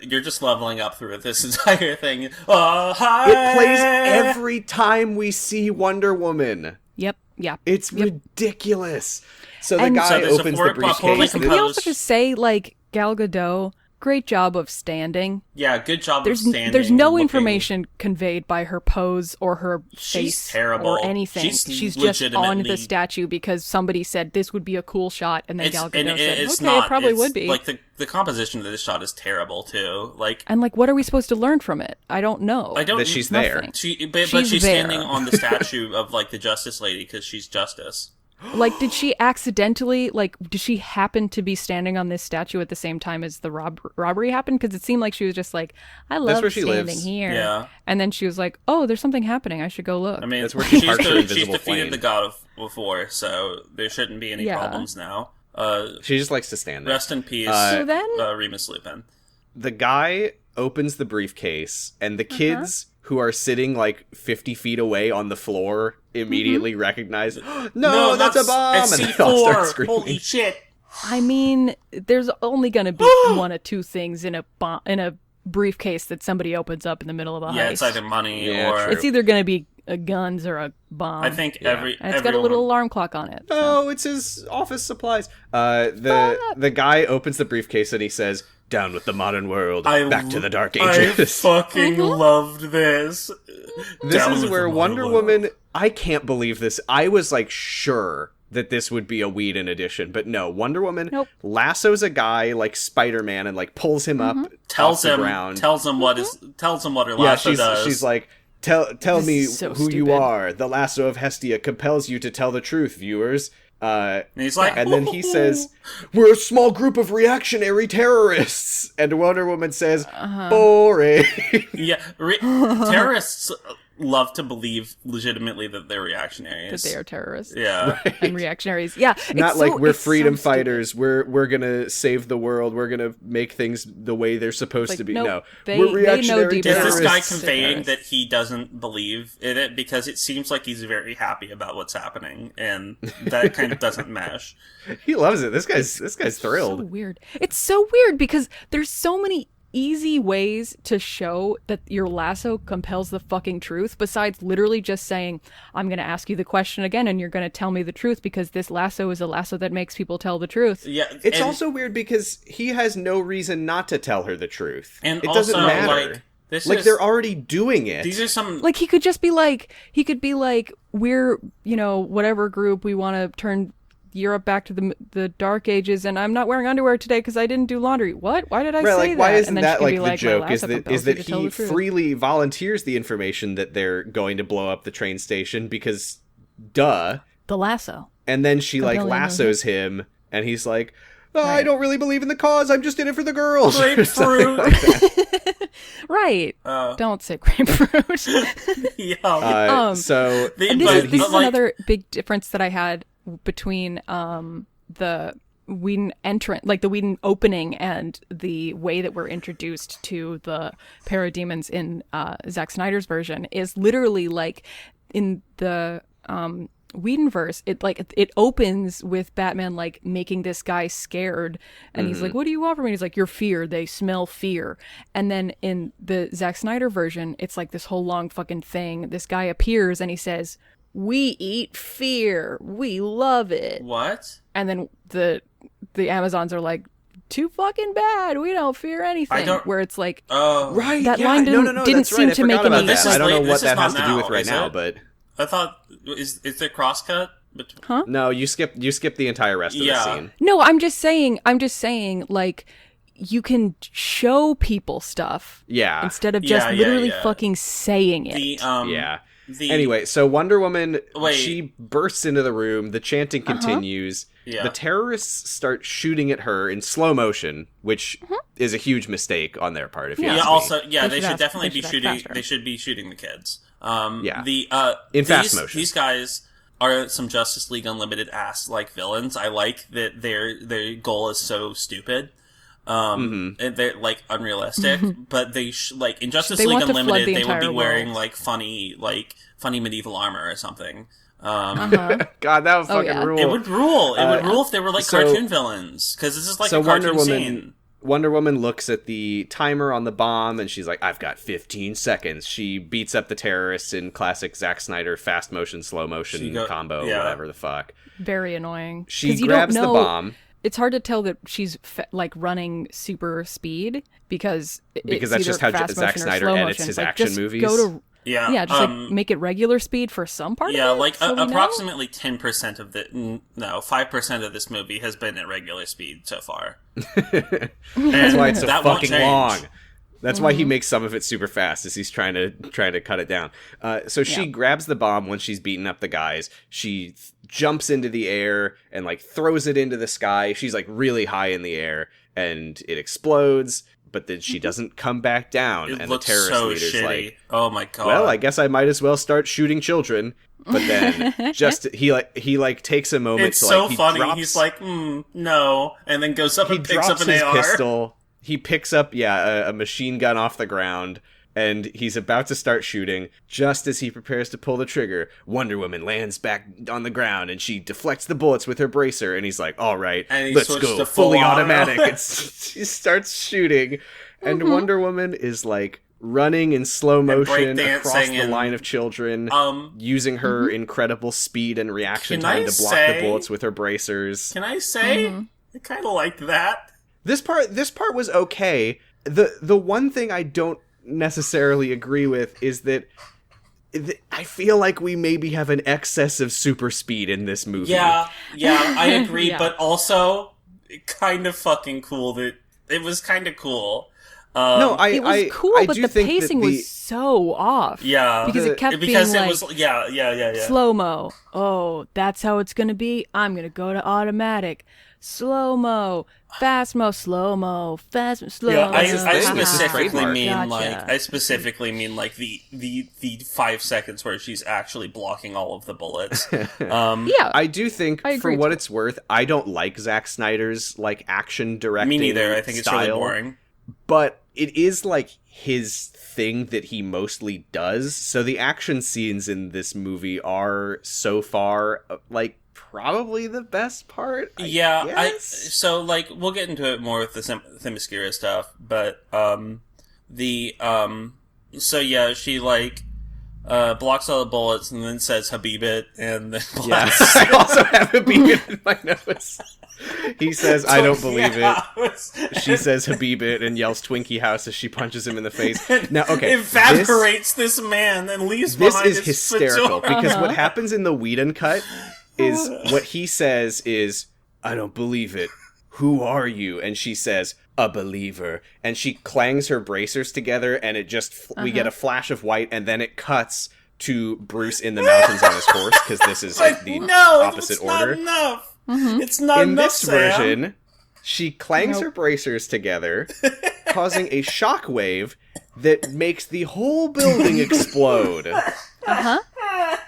You're just leveling up through this entire thing. Oh, hi! It plays every time we see Wonder Woman. Yep. Yeah. It's ridiculous. So the And- guy So there's a opens four the o'clock briefcase. holy Can we also Because- just say, like, Gal Gadot great job of standing. Yeah, good job of standing. There's no looking. information conveyed by her pose or her face terrible. or anything. She's just on the statue because somebody said this would be a cool shot, and then Gal Gadot said, "Okay, it probably would be." Like the composition of this shot is terrible too. And what are we supposed to learn from it? I don't know. That she's there. But she's standing on the statue of like the Justice Lady because she's Justice. Like, did she accidentally, did she happen to be standing on this statue at the same time as the robbery happened? Because it seemed like she was just like, I love standing here. Yeah. And then she was like, oh, there's something happening. I should go look. I mean, that's where she's defeated the god of war, so there shouldn't be any problems now. She just likes to stand there. Rest in peace, so then, Remus Lupin. The guy opens the briefcase, and the kids who are sitting like 50 feet away on the floor immediately recognize, no, that's a bomb! It's and they all start C4! screaming. Holy shit! I mean, there's only going to be one of two things in a briefcase that somebody opens up in the middle of a heist. Yeah, it's either money or... true. It's either going to be guns or a bomb. I think and it's got a little alarm clock on it. Oh, it's his office supplies. The guy opens the briefcase and he says, down with the modern world, back to the Dark Ages. I fucking loved this. This is where Wonder Woman... I can't believe this. I was like sure that this would be a Whedon edition, but no. Wonder Woman lassos a guy like Spider-Man and like pulls him up off the ground. Tells him what her lasso does. She's like, tell me so who stupid. you are. The lasso of Hestia compels you to tell the truth, viewers. And he's like, and then he says, we're a small group of reactionary terrorists. And Wonder Woman says, boring. Yeah, terrorists love to believe legitimately that they're reactionaries. That they are terrorists. Yeah. Right. And reactionaries. Yeah. Not like we're freedom fighters. We're gonna save the world. We're gonna make things the way they're supposed to be. Nope, No, they we're reactionary know deep terrorists. Is this guy conveying that he doesn't believe in it? Because it seems like he's very happy about what's happening, and that kind of doesn't mesh. He loves it. This guy's thrilled. So weird. It's so weird because there's so many easy ways to show that your lasso compels the fucking truth besides literally just saying, I'm going to ask you the question again and you're going to tell me the truth because this lasso is a lasso that makes people tell the truth. Yeah, It's also weird because he has no reason not to tell her the truth. And it doesn't also, matter. They're already doing it. These are some... Like, he could be like, we're, whatever group, we want to turn Europe back to the Dark Ages, and I'm not wearing underwear today because I didn't do laundry. What? Why did I say that? Why isn't and then that like be the joke? Is that he he freely volunteers the information that they're going to blow up the train station because, duh. The lasso. And then she like lassos him, and he's like, I don't really believe in the cause. I'm just in it for the girls. Grapefruit. Right. Don't say grapefruit. Yeah. And this is another big difference that I had between the Whedon entrant, like the Whedon opening, and the way that we're introduced to the parademons in Zack Snyder's version is literally like in the Whedonverse, it opens with Batman like making this guy scared, and he's like, "What do you want from me?" And he's like, "Your fear. They smell fear." And then in the Zack Snyder version, it's like this whole long fucking thing. This guy appears and he says, "We eat fear. We love it." What? And then the Amazons are like, "Too fucking bad. We don't fear anything." Where it's like, right, that line didn't seem to make any sense. I don't know what that has to do with right now, but I thought is there crosscut? Huh? No, you skip the entire rest of the scene. No, I'm just saying, like, you can show people stuff, instead of just literally fucking saying it. Anyway, so Wonder Woman, she bursts into the room. The chanting continues. Yeah. The terrorists start shooting at her in slow motion, which is a huge mistake on their part. If you ask me. They should definitely be shooting. They should be shooting the kids. In fast motion. These guys are some Justice League Unlimited ass like villains. I like that their goal is so stupid. And they're like unrealistic, but they like in Justice League Unlimited they would be wearing like funny medieval armor or something. God, that would fucking rule. It would rule. It would rule if they were like cartoon villains, because this is like a cartoon scene. Wonder Woman looks at the timer on the bomb and she's like, I've got 15 seconds. She beats up the terrorists in classic Zack Snyder fast motion, slow motion combo, whatever the fuck. Very annoying. She grabs the bomb. it's hard to tell that she's like running super speed because that's just how Zack Snyder edits his action movies. Yeah, just like make it regular speed for some part. Yeah, of it, like so approximately 10% of 5% of this movie has been at regular speed so far. That's why it's so fucking long. That's why Mm-hmm. he makes some of it super fast, is he's trying to cut it down. So she grabs the bomb when she's beating up the guys. She jumps into the air and like throws it into the sky. She's like really high in the air, and it explodes. But then she doesn't come back down, It and looks the terrorist so leader's shitty. like, "Oh my god! Well, I guess I might as well start shooting children." But then he takes a moment. It's to, so he funny. drops- He's like, no, and then goes up he and picks drops up an his AR. pistol. He picks up a machine gun off the ground, and he's about to start shooting. Just as he prepares to pull the trigger, Wonder Woman lands back on the ground, and she deflects the bullets with her bracer. And he's like, "All right, And he let's switched go to fully full auto." automatic." She starts shooting, and Wonder Woman is like running in slow motion breakdancing across the and, line of children, using her incredible speed and reaction Can I time to block say- the bullets with her bracers. Can I say I kind of liked that? This part was okay. The one thing I don't necessarily agree with is that I feel like we maybe have an excess of super speed in this movie. Yeah, I agree, Yeah. but also kind of fucking cool that it was kind of cool. No, It was cool, I but do the think pacing that was so off. Yeah. because it kept because being it like was yeah. slow-mo. Oh, that's how it's gonna be. I'm gonna go to automatic. Slow-mo, fast-mo, slow-mo, fast-mo, slow-mo. Yeah, I his specifically trademark. mean like the 5 seconds where she's actually blocking all of the bullets. Yeah, I do think, I for agree what too. it's worth, I don't like Zack Snyder's like action directing. Me neither. I think it's really style, boring. But it is like his thing that he mostly does. So the action scenes in this movie are so far like probably the best part. I guess. So like we'll get into it more with the Themyscira stuff, but so yeah, she like blocks all the bullets and then says Habibit and then blasts. I also have a beacon in my nose. He says, "I don't believe it." She says Habibit and yells Twinkie House as she punches him in the face. Now, okay, evaporates this man and leaves this behind is his hysterical fedora. because what happens in the Whedon cut is what he says is, "I don't believe it. Who are you?" And she says, "A believer." And she clangs her bracers together, and it just we get a flash of white, and then it cuts to Bruce in the mountains on his horse, because this is like the opposite order. Not enough. It's not In enough, this Sam. version, she clangs her bracers together, causing a shockwave that makes the whole building explode.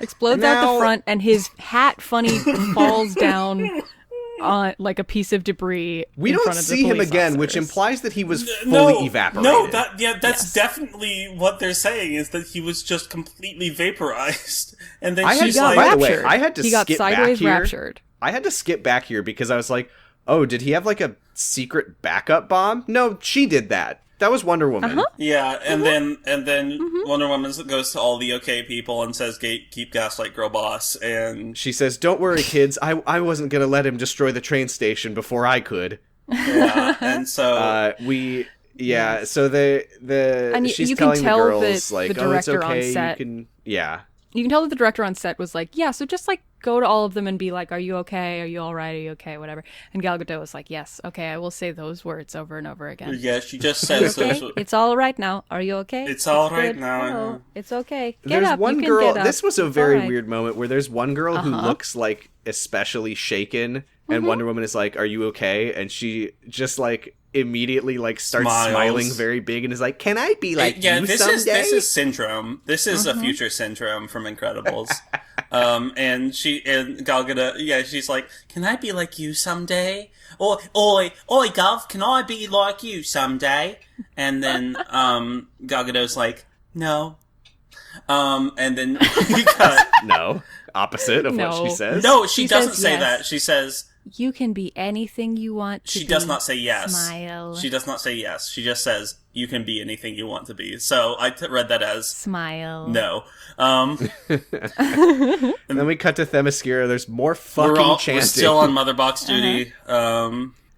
explodes out Now- the front, and his hat funny falls down on like a piece of debris. We in don't front of the see him police again, which officers. implies that he was fully evaporated. No, that's definitely what they're saying, is that he was just completely vaporized. And then I had she's to, like, by the way, raptured. I had to He got skip back sideways here. raptured. I had to skip back here because I was like, oh, did he have like a secret backup bomb? No, she did that. That was Wonder Woman. yeah, and then Wonder Woman goes to all the okay people and says, keep Gaslight Girl boss, and She says, "Don't worry, kids. I wasn't going to let him destroy the train station before I could." yeah, and so So And she's you can telling tell the girls that like, the "Oh, it's director on okay. set- You can." Yeah. You can tell that the director on set was like, yeah, so just like go to all of them and be like, are you okay? Are you all right? Are you okay? Whatever. And Gal Gadot was like, yes, okay, I will say those words over and over again. yeah, she just You says okay? those. It's all right now. Are you okay? It's all right good. now. Oh, it's okay. Get There's up. one you can girl. Get up. This was a It's very all right. weird moment where there's one girl who looks like especially shaken, and Wonder Woman is like, "Are you okay?" And she just like immediately like starts Smiles. smiling very big and is like, "Can I be like Yeah, you this someday?" is Syndrome. This is a future Syndrome from Incredibles. And Gal Gadot, she's like, "Can I be like you someday?" Or, oi, Gov, can I be like you someday? And then, Gal Gadot's like, "No." And then we cut. No, opposite of what No. she says. No, she doesn't says say yes. that. She says, You can be anything you want to be. She does not say yes. Smile. She does not say yes. She just says, you can be anything you want to be. So I read that as... Smile. No. And then we cut to Themyscira. There's more fucking chanting. We're still on Mother Box duty.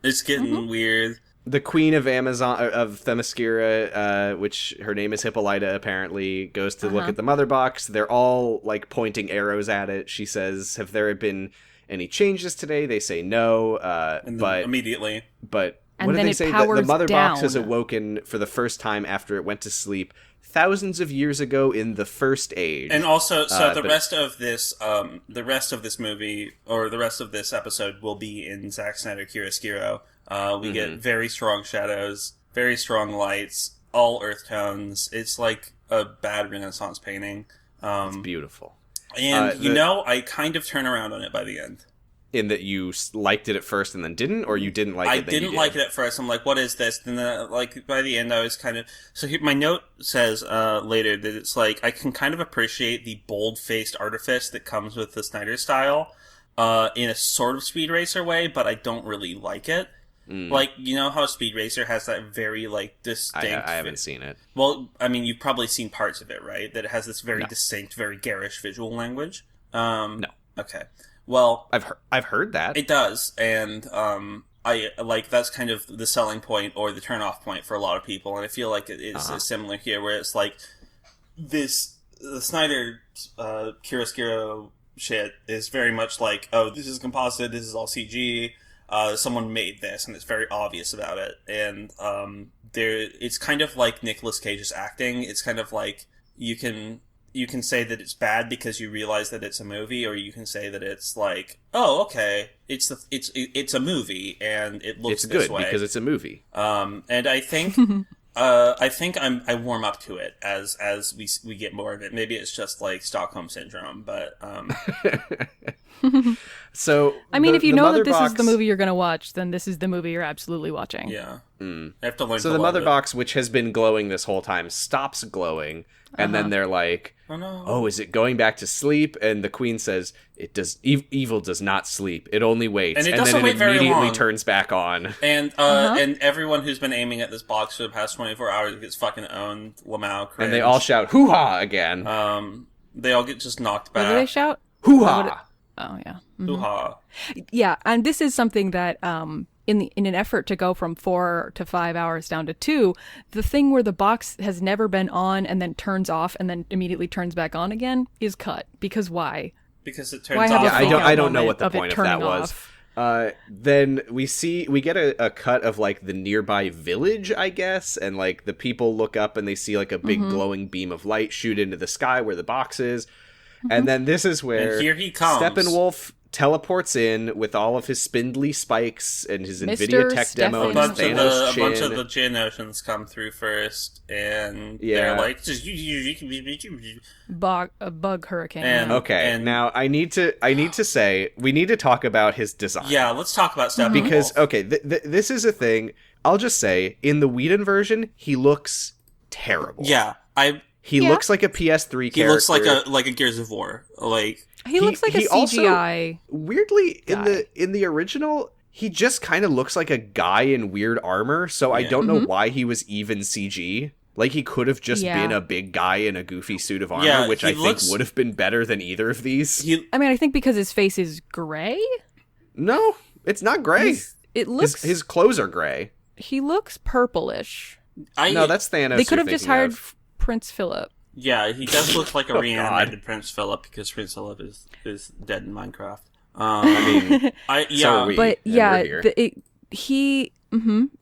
It's getting weird. The queen of Themyscira, which her name is Hippolyta, apparently, goes to look at the Mother Box. They're all, like, pointing arrows at it. She says, have there been any changes today? They say no, but... Immediately. But and what did then they it say? powers The Mother Box down. has awoken for the first time after it went to sleep thousands of years ago in the First Age. And also, so the rest of this movie, or the rest of this episode, will be in Zack Snyder Chiaroscuro. We get very strong shadows, very strong lights, all earth tones. It's like a bad Renaissance painting. It's beautiful. And, I kind of turn around on it by the end. In that you liked it at first and then didn't, or you didn't like it, then you did? Like it at first. I'm like, what is this? And then, by the end, I was kind of... So here, my note says later that it's like, I can kind of appreciate the bold-faced artifice that comes with the Snyder style in a sort of Speed Racer way, but I don't really like it. Like, you know how Speed Racer has that very, like, distinct... I haven't seen it. Well, I mean, you've probably seen parts of it, right? That it has this very distinct, very garish visual language. No. Okay. Well... I've heard that. It does, and, I, like, that's kind of the selling point or the turn-off point for a lot of people, and I feel like it's similar here, where it's like, the Snyder, Chiaroscuro shit is very much like, oh, this is composite, this is all CG, someone made this, and it's very obvious about it. And it's kind of like Nicolas Cage's acting. It's kind of like you can say that it's bad because you realize that it's a movie, or you can say that it's like, oh, okay, it's a movie and it looks it's this good way because it's a movie. And I think I warm up to it as we get more of it. Maybe it's just like Stockholm syndrome, but So I mean, if you know that this Box... is the movie you're going to watch, then this is the movie you're absolutely watching. Yeah. I have to learn. So to the love Mother it. Box, which has been glowing this whole time, stops glowing, and then they're like, Oh no! "Oh, is it going back to sleep?" And the Queen says, "It does. Evil does not sleep. It only waits." And it then doesn't it wait very immediately long. turns back on. And and everyone who's been aiming at this box for the past 24 hours gets fucking owned. Lamau, cringe. And they all shout "hoo-ha" again. They all get just knocked back. What do they shout? Hoo-ha! Oh, yeah. Hoo-ha. Yeah, and this is something that in an effort to go from 4 to 5 hours down to 2, the thing where the box has never been on and then turns off and then immediately turns back on again is cut. Because why? Because it turns Why have off. a Yeah, freak out I don't know moment what the of it point of that turning was. off? Then we get a cut of like the nearby village, I guess, and like the people look up and they see like a big glowing beam of light shoot into the sky where the box is. And then this is where And here he comes. Steppenwolf teleports in with all of his spindly spikes and his Mr. NVIDIA tech demo a and Steffen. his bunch, Thanos of the, a bunch chin. of the Geonosians come through first, and Yeah. they're like, just Bug hurricane. And- Okay, now I need to say we need to talk about his design. yeah. Let's talk about Steppenwolf. Because okay, this is a thing. I'll just say in the Whedon version, he looks terrible. yeah, He Yeah. looks like a PS3 he character. looks like a Gears of War. Like he looks like a he also- CGI. Weirdly, guy. in the original, he just kind of looks like a guy in weird armor. So I don't know why he was even CG. Like he could have just Yeah. been a big guy in a goofy suit of armor, Yeah, which he I looks- think would have been better than either of these. I mean, I think because his face is gray. No, it's not gray. It looks. His clothes are gray. He looks purplish. No, that's Thanos. They could you're have just thinking hired of. Prince Philip. Yeah, he does look like a Oh, reanimated God. Prince Philip because Prince Philip is dead in Minecraft. I mean, so are we, But and yeah, we're here.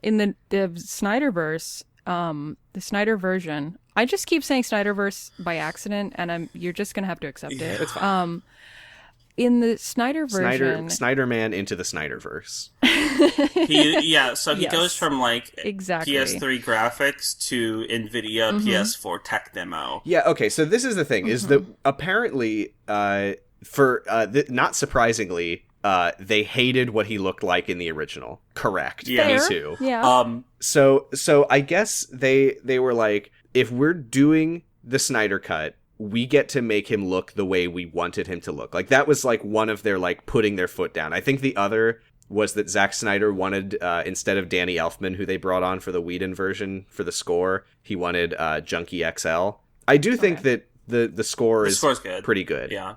in the Snyderverse, the Snyder version. I just keep saying Snyderverse by accident, and you're just gonna have to accept it. It's fine. In the Snyder version, Snyder-Man into the Snyderverse. So he Yes. goes from like Exactly. PS3 graphics to NVIDIA PS4 tech demo. Yeah, okay, so this is the thing, is that apparently, not surprisingly, they hated what he looked like in the original. Correct. Yeah. Me Fair. too. Yeah. So I guess they were like, if we're doing the Snyder Cut, we get to make him look the way we wanted him to look. Like, that was, like, one of their, like, putting their foot down. I think the other was that Zack Snyder wanted, instead of Danny Elfman, who they brought on for the Whedon version for the score, he wanted Junkie XL. I do think that the score is good. Pretty good. Yeah.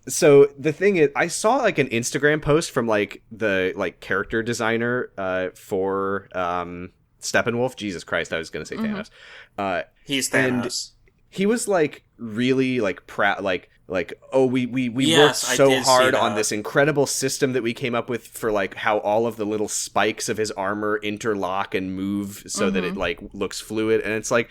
So the thing is, I saw like an Instagram post from like the character designer for Steppenwolf. Jesus Christ, I was gonna say Thanos. He's Thanos. And he was like really like proud, like we Yes, worked so hard that. on this incredible system that we came up with for like how all of the little spikes of his armor interlock and move so that it like looks fluid, and it's like,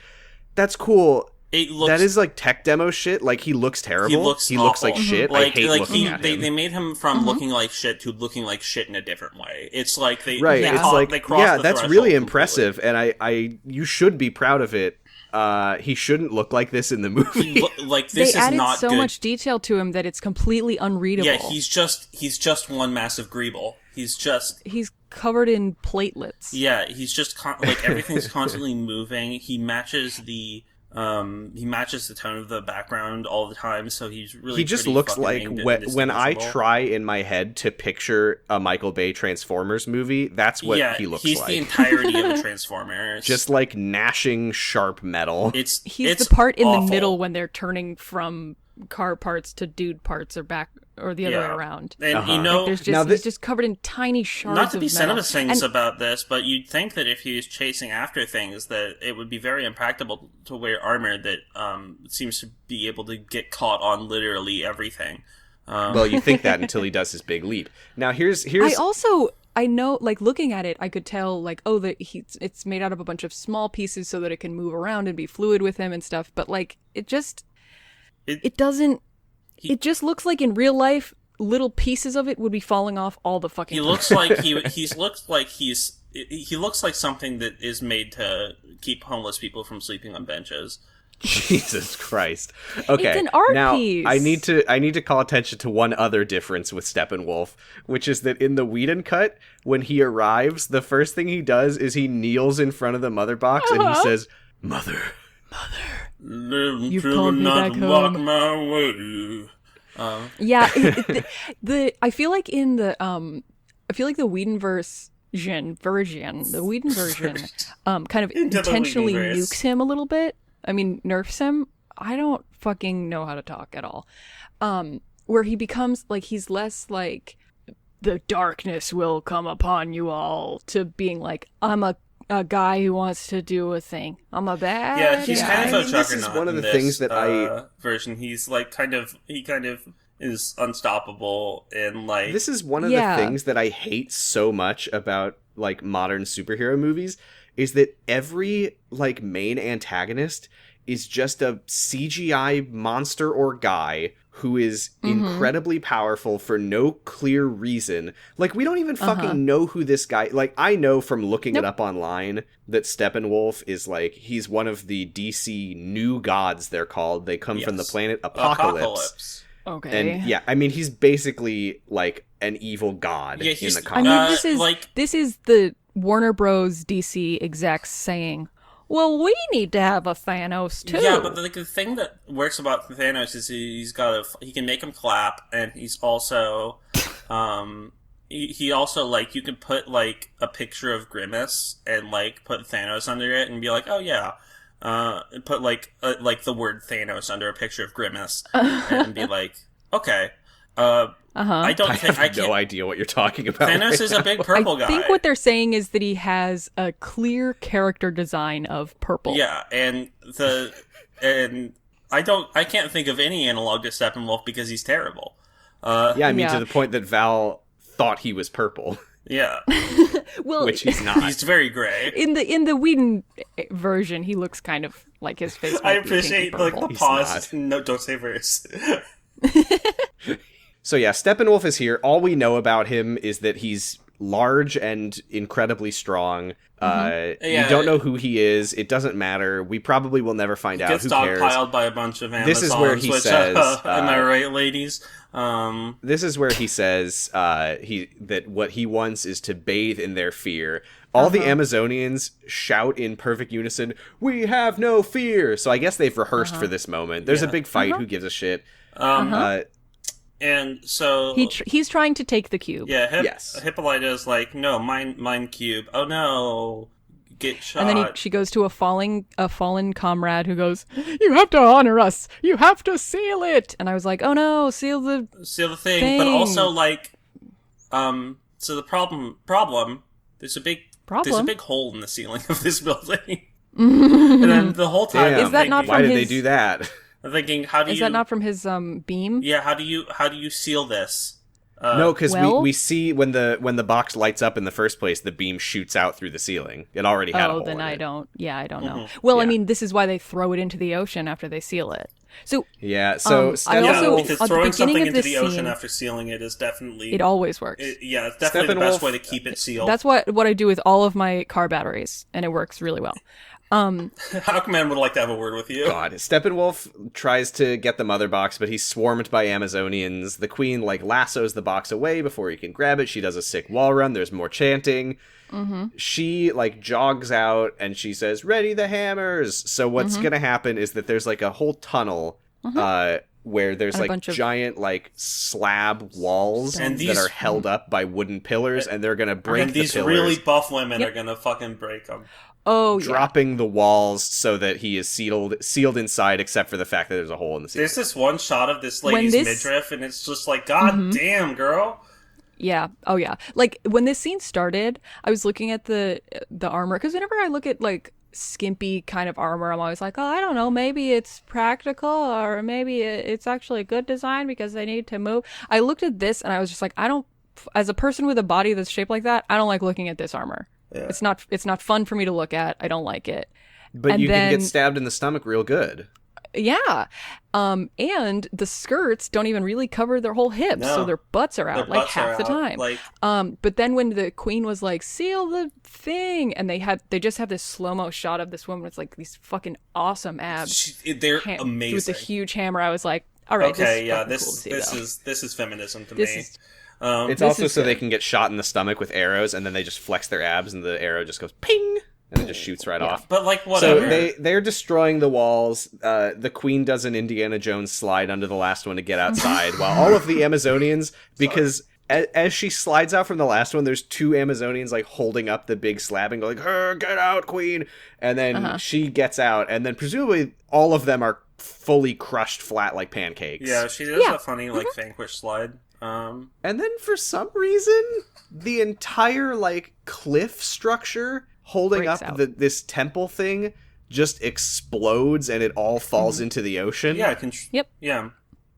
that's cool. That is like tech demo shit. Like, he looks terrible. He looks like shit. I hate looking at him. They made him from looking like shit to looking like shit in a different way. It's like they that's really impressive, and you should be proud of it. He shouldn't look like this in the movie. They added so much detail to him that it's completely unreadable. Yeah, he's just one massive greeble. He's covered in platelets. Yeah, he's just everything's constantly moving. He matches the tone of the background all the time, so he just looks like when I try in my head to picture a Michael Bay Transformers movie, that's what he looks like. He's the entirety of a Transformers. Just like gnashing sharp metal. He's the part in the middle when they're turning from car parts to dude parts or the other way around. And he's just covered in tiny shards of metal. Not to be cinema things about this, but you'd think that if he was chasing after things, that it would be very impractical to wear armor that seems to be able to get caught on literally everything. Well, you think that until he does his big leap. Now here's I know, like, looking at it, I could tell, like, it's made out of a bunch of small pieces so that it can move around and be fluid with him and stuff, but, like, it just looks like in real life, little pieces of it would be falling off all the fucking time. He looks like he looks like something that is made to keep homeless people from sleeping on benches. Jesus Christ. Okay. It's an art piece. I need to call attention to one other difference with Steppenwolf, which is that in the Whedon cut, when he arrives, the first thing he does is he kneels in front of the mother box and he says, "Mother. You've called me back home." My way. Yeah, I feel like in the the Whedonverse version, kind of intentionally nukes him a little bit. I mean, nerfs him. I don't fucking know how to talk at all. Where he becomes like, he's less like, the darkness will come upon you all, to being like, I'm a guy who wants to do a thing. I'm a bad guy. He's kind of a juggernaut. This is one of the things that version. He's like he kind of is unstoppable, and like, this is one of the things that I hate so much about like modern superhero movies, is that every like main antagonist is just a CGI monster or guy who is incredibly powerful for no clear reason. Like, we don't even fucking know who this guy... Like, I know from looking it up online that Steppenwolf is, like, he's one of the DC new gods, they're called. They come from the planet Apocalypse. Okay. And, yeah, I mean, he's basically, like, an evil god in the comics. I mean, this is the Warner Bros. DC execs saying, well, we need to have a Thanos too. Yeah, but the thing that works about Thanos is he can make him clap, and he's also, he also, like, you can put like a picture of Grimace and like put Thanos under it and be like, oh yeah, and put like the word Thanos under a picture of Grimace and be like, okay. I have no idea what you're talking about. Thanos is a big purple guy. I think what they're saying is that he has a clear character design of purple. Yeah, and I can't think of any analog to Steppenwolf because he's terrible. I mean, to the point that Val thought he was purple. Yeah. Well, which he's not. He's very gray. In the Whedon version, he looks kind of like his face. I appreciate like the pause. No, don't say verse. So yeah, Steppenwolf is here. All we know about him is that he's large and incredibly strong. You don't know who he is. It doesn't matter. We probably will never find out. Who cares? Gets dogpiled by a bunch of Amazons. This is where he says, "Am I right, ladies?" This is where he says that what he wants is to bathe in their fear. All the Amazonians shout in perfect unison, "We have no fear!" So I guess they've rehearsed for this moment. There's a big fight. Who gives a shit? And so he's trying to take the cube. yeah, Yes. Hippolyta's like, no, mine cube. Oh no, get shot. And then she goes to a fallen comrade who goes, "You have to honor us. You have to seal it." And I was like, "Oh no, seal the thing." But also like, so the problem. There's a big hole in the ceiling of this building. And then the whole time, Damn. Is that not Why from did his... they do that? I'm thinking, how do you? Is that not from his beam? Yeah, how do you seal this? No, because well- we see when the box lights up in the first place, the beam shoots out through the ceiling. It already had a hole then in I it. don't. Yeah, I don't know. Well, I Yeah. mean, this is why they throw it into the ocean after they seal it. So Yeah, so I also- Because at the throwing beginning something of into this the ocean scene- after sealing it is definitely it always works. it's definitely the best way to keep it sealed. That's what I do with all of my car batteries, and it works really well. Hawkman would like to have a word with you. God, Steppenwolf tries to get the mother box, but he's swarmed by Amazonians. The queen, lassos the box away before he can grab it. She does a sick wall run. There's more chanting. Mm-hmm. She, jogs out, and she says, "Ready the hammers!" So what's gonna happen is that there's, a whole tunnel, where there's, And a bunch of- giant, slab walls And that these- are held up by wooden pillars, and they're gonna break And the these pillars. really buff women are gonna fucking break them. Oh, yeah. Dropping the walls so that he is sealed inside, except for the fact that there's a hole in the ceiling. There's this one shot of this lady's midriff, and it's just like, God damn, girl. Yeah. Oh, yeah. When this scene started, I was looking at the armor, because whenever I look at, skimpy kind of armor, I'm always like, oh, I don't know, maybe it's practical, or maybe it's actually a good design because they need to move. I looked at this, and I was just like, as a person with a body that's shaped like that, I don't like looking at this armor. Yeah. It's not fun for me to look at. I don't like it. But and you then, can get stabbed in the stomach real good. Yeah. And the skirts don't even really cover their whole hips, so their butts are out half the time. But then when the queen was like, seal the thing, and they just have this slow-mo shot of this woman with these fucking awesome abs. They're amazing. With a huge hammer, I was like, all right, okay, this is cool to see, this is feminism to this me. Is, it's also so they can get shot in the stomach with arrows, and then they just flex their abs, and the arrow just goes ping, and it just shoots right off. But whatever. So they're destroying the walls. The queen does an Indiana Jones slide under the last one to get outside, while all of the Amazonians, because as she slides out from the last one, there's two Amazonians holding up the big slab and going, "Get out, queen!" And then she gets out, and then presumably all of them are fully crushed flat like pancakes. Yeah, she does a funny Vanquish slide. And then for some reason, the entire cliff structure holding breaks up out. this temple thing just explodes, and it all falls into the ocean. Yeah, Yep. Yeah.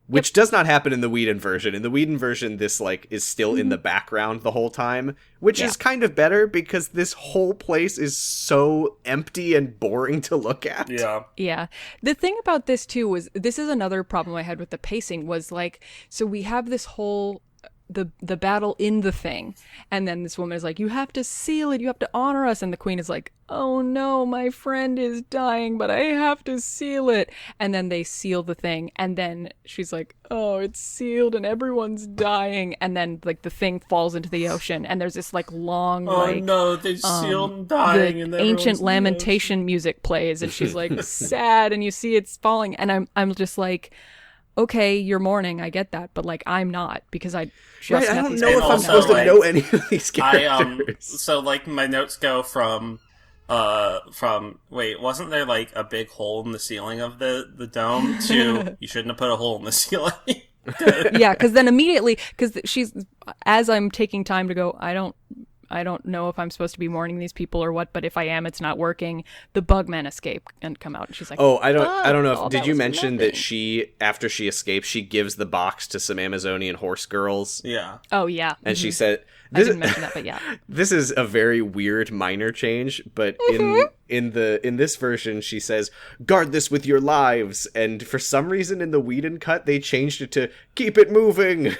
Which does not happen in the Whedon version. In the Whedon version, this is still in the background the whole time, which is kind of better because this whole place is so empty and boring to look at. Yeah. Yeah. The thing about this too was, this is another problem I had with the pacing, was so we have this whole the battle in the thing, and then this woman is like, you have to seal it, you have to honor us, and the queen is like, oh no, my friend is dying, but I have to seal it. And then they seal the thing, and then she's like, oh, it's sealed and everyone's dying, and then the thing falls into the ocean, and there's this long no, they sealed and dying, the and ancient lamentation music plays, and she's sad, and you see it's falling, and I'm just like, okay, you're mourning, I get that, but I'm not, because I just I met don't these know if people. I'm supposed to know any of these characters. So my notes go from wait, wasn't there a big hole in the ceiling of the dome to you shouldn't have put a hole in the ceiling? Yeah, because then immediately, because as I'm taking time to go, I don't know if I'm supposed to be mourning these people or what, but if I am, it's not working. The Bugmen escape and come out, and she's like, "Oh, I don't know if did you mention nothing. that she, after she escapes, she gives the box to some Amazonian horse girls?" Yeah. Oh yeah, and she said, I didn't mention that, but yeah, this is a very weird minor change, but in this version, she says, "Guard this with your lives," and for some reason in the Whedon cut, they changed it to "Keep it moving."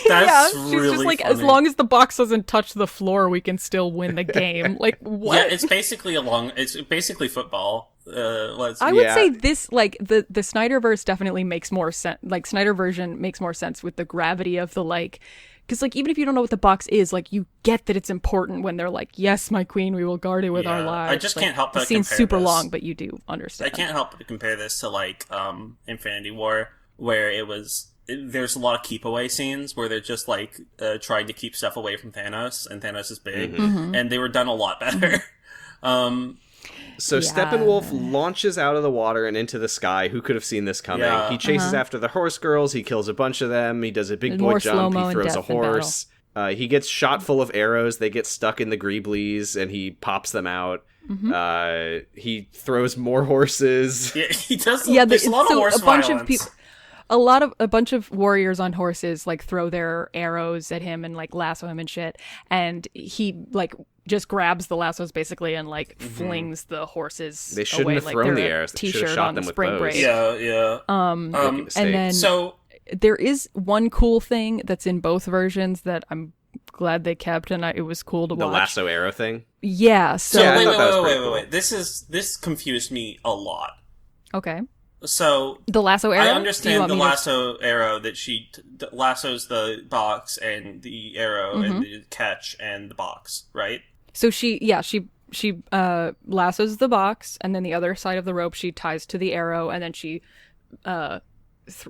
That's She's really just like, funny. as long as the box doesn't touch the floor, we can still win the game. What? Yeah, it's basically football. I would say this, the Snyderverse definitely makes more sense. Snyder version makes more sense with the gravity of the because even if you don't know what the box is, you get that it's important when they're like, yes, my queen, we will guard it with our lives. I just can't help but the scene's compare super this. long, but you do understand. I can't help but compare this to Infinity War, where it was there's a lot of keep away scenes where they're just like trying to keep stuff away from Thanos, and Thanos is big, and they were done a lot better. So Steppenwolf launches out of the water and into the sky. Who could have seen this coming? Yeah. He chases after the horse girls. He kills a bunch of them. He does a big boy more jump. slow-mo He and throws a death in horse. He gets shot full of arrows. They get stuck in the greeblies, and he pops them out. He throws more horses. Yeah, he does. Yeah, there's a lot of horse a bunch violence. of people. A bunch of warriors on horses like throw their arrows at him and like lasso him and shit, and he like just grabs the lassos basically and like flings the horses. They shouldn't away, have like thrown they're the a arrows. They should have T-shirt shot on them with spring bows. break. Yeah. And And then So there is one cool thing that's in both versions that I'm glad they kept, and it was cool to The watch. lasso arrow thing. Yeah. So Yeah, I wait, thought that was pretty wait. This confused me a lot. Okay. So The lasso arrow. I Do you understand want the me to- lasso arrow that she lassos the box and the arrow and the catch and the box, right? So she lassos the box, and then the other side of the rope she ties to the arrow, and then she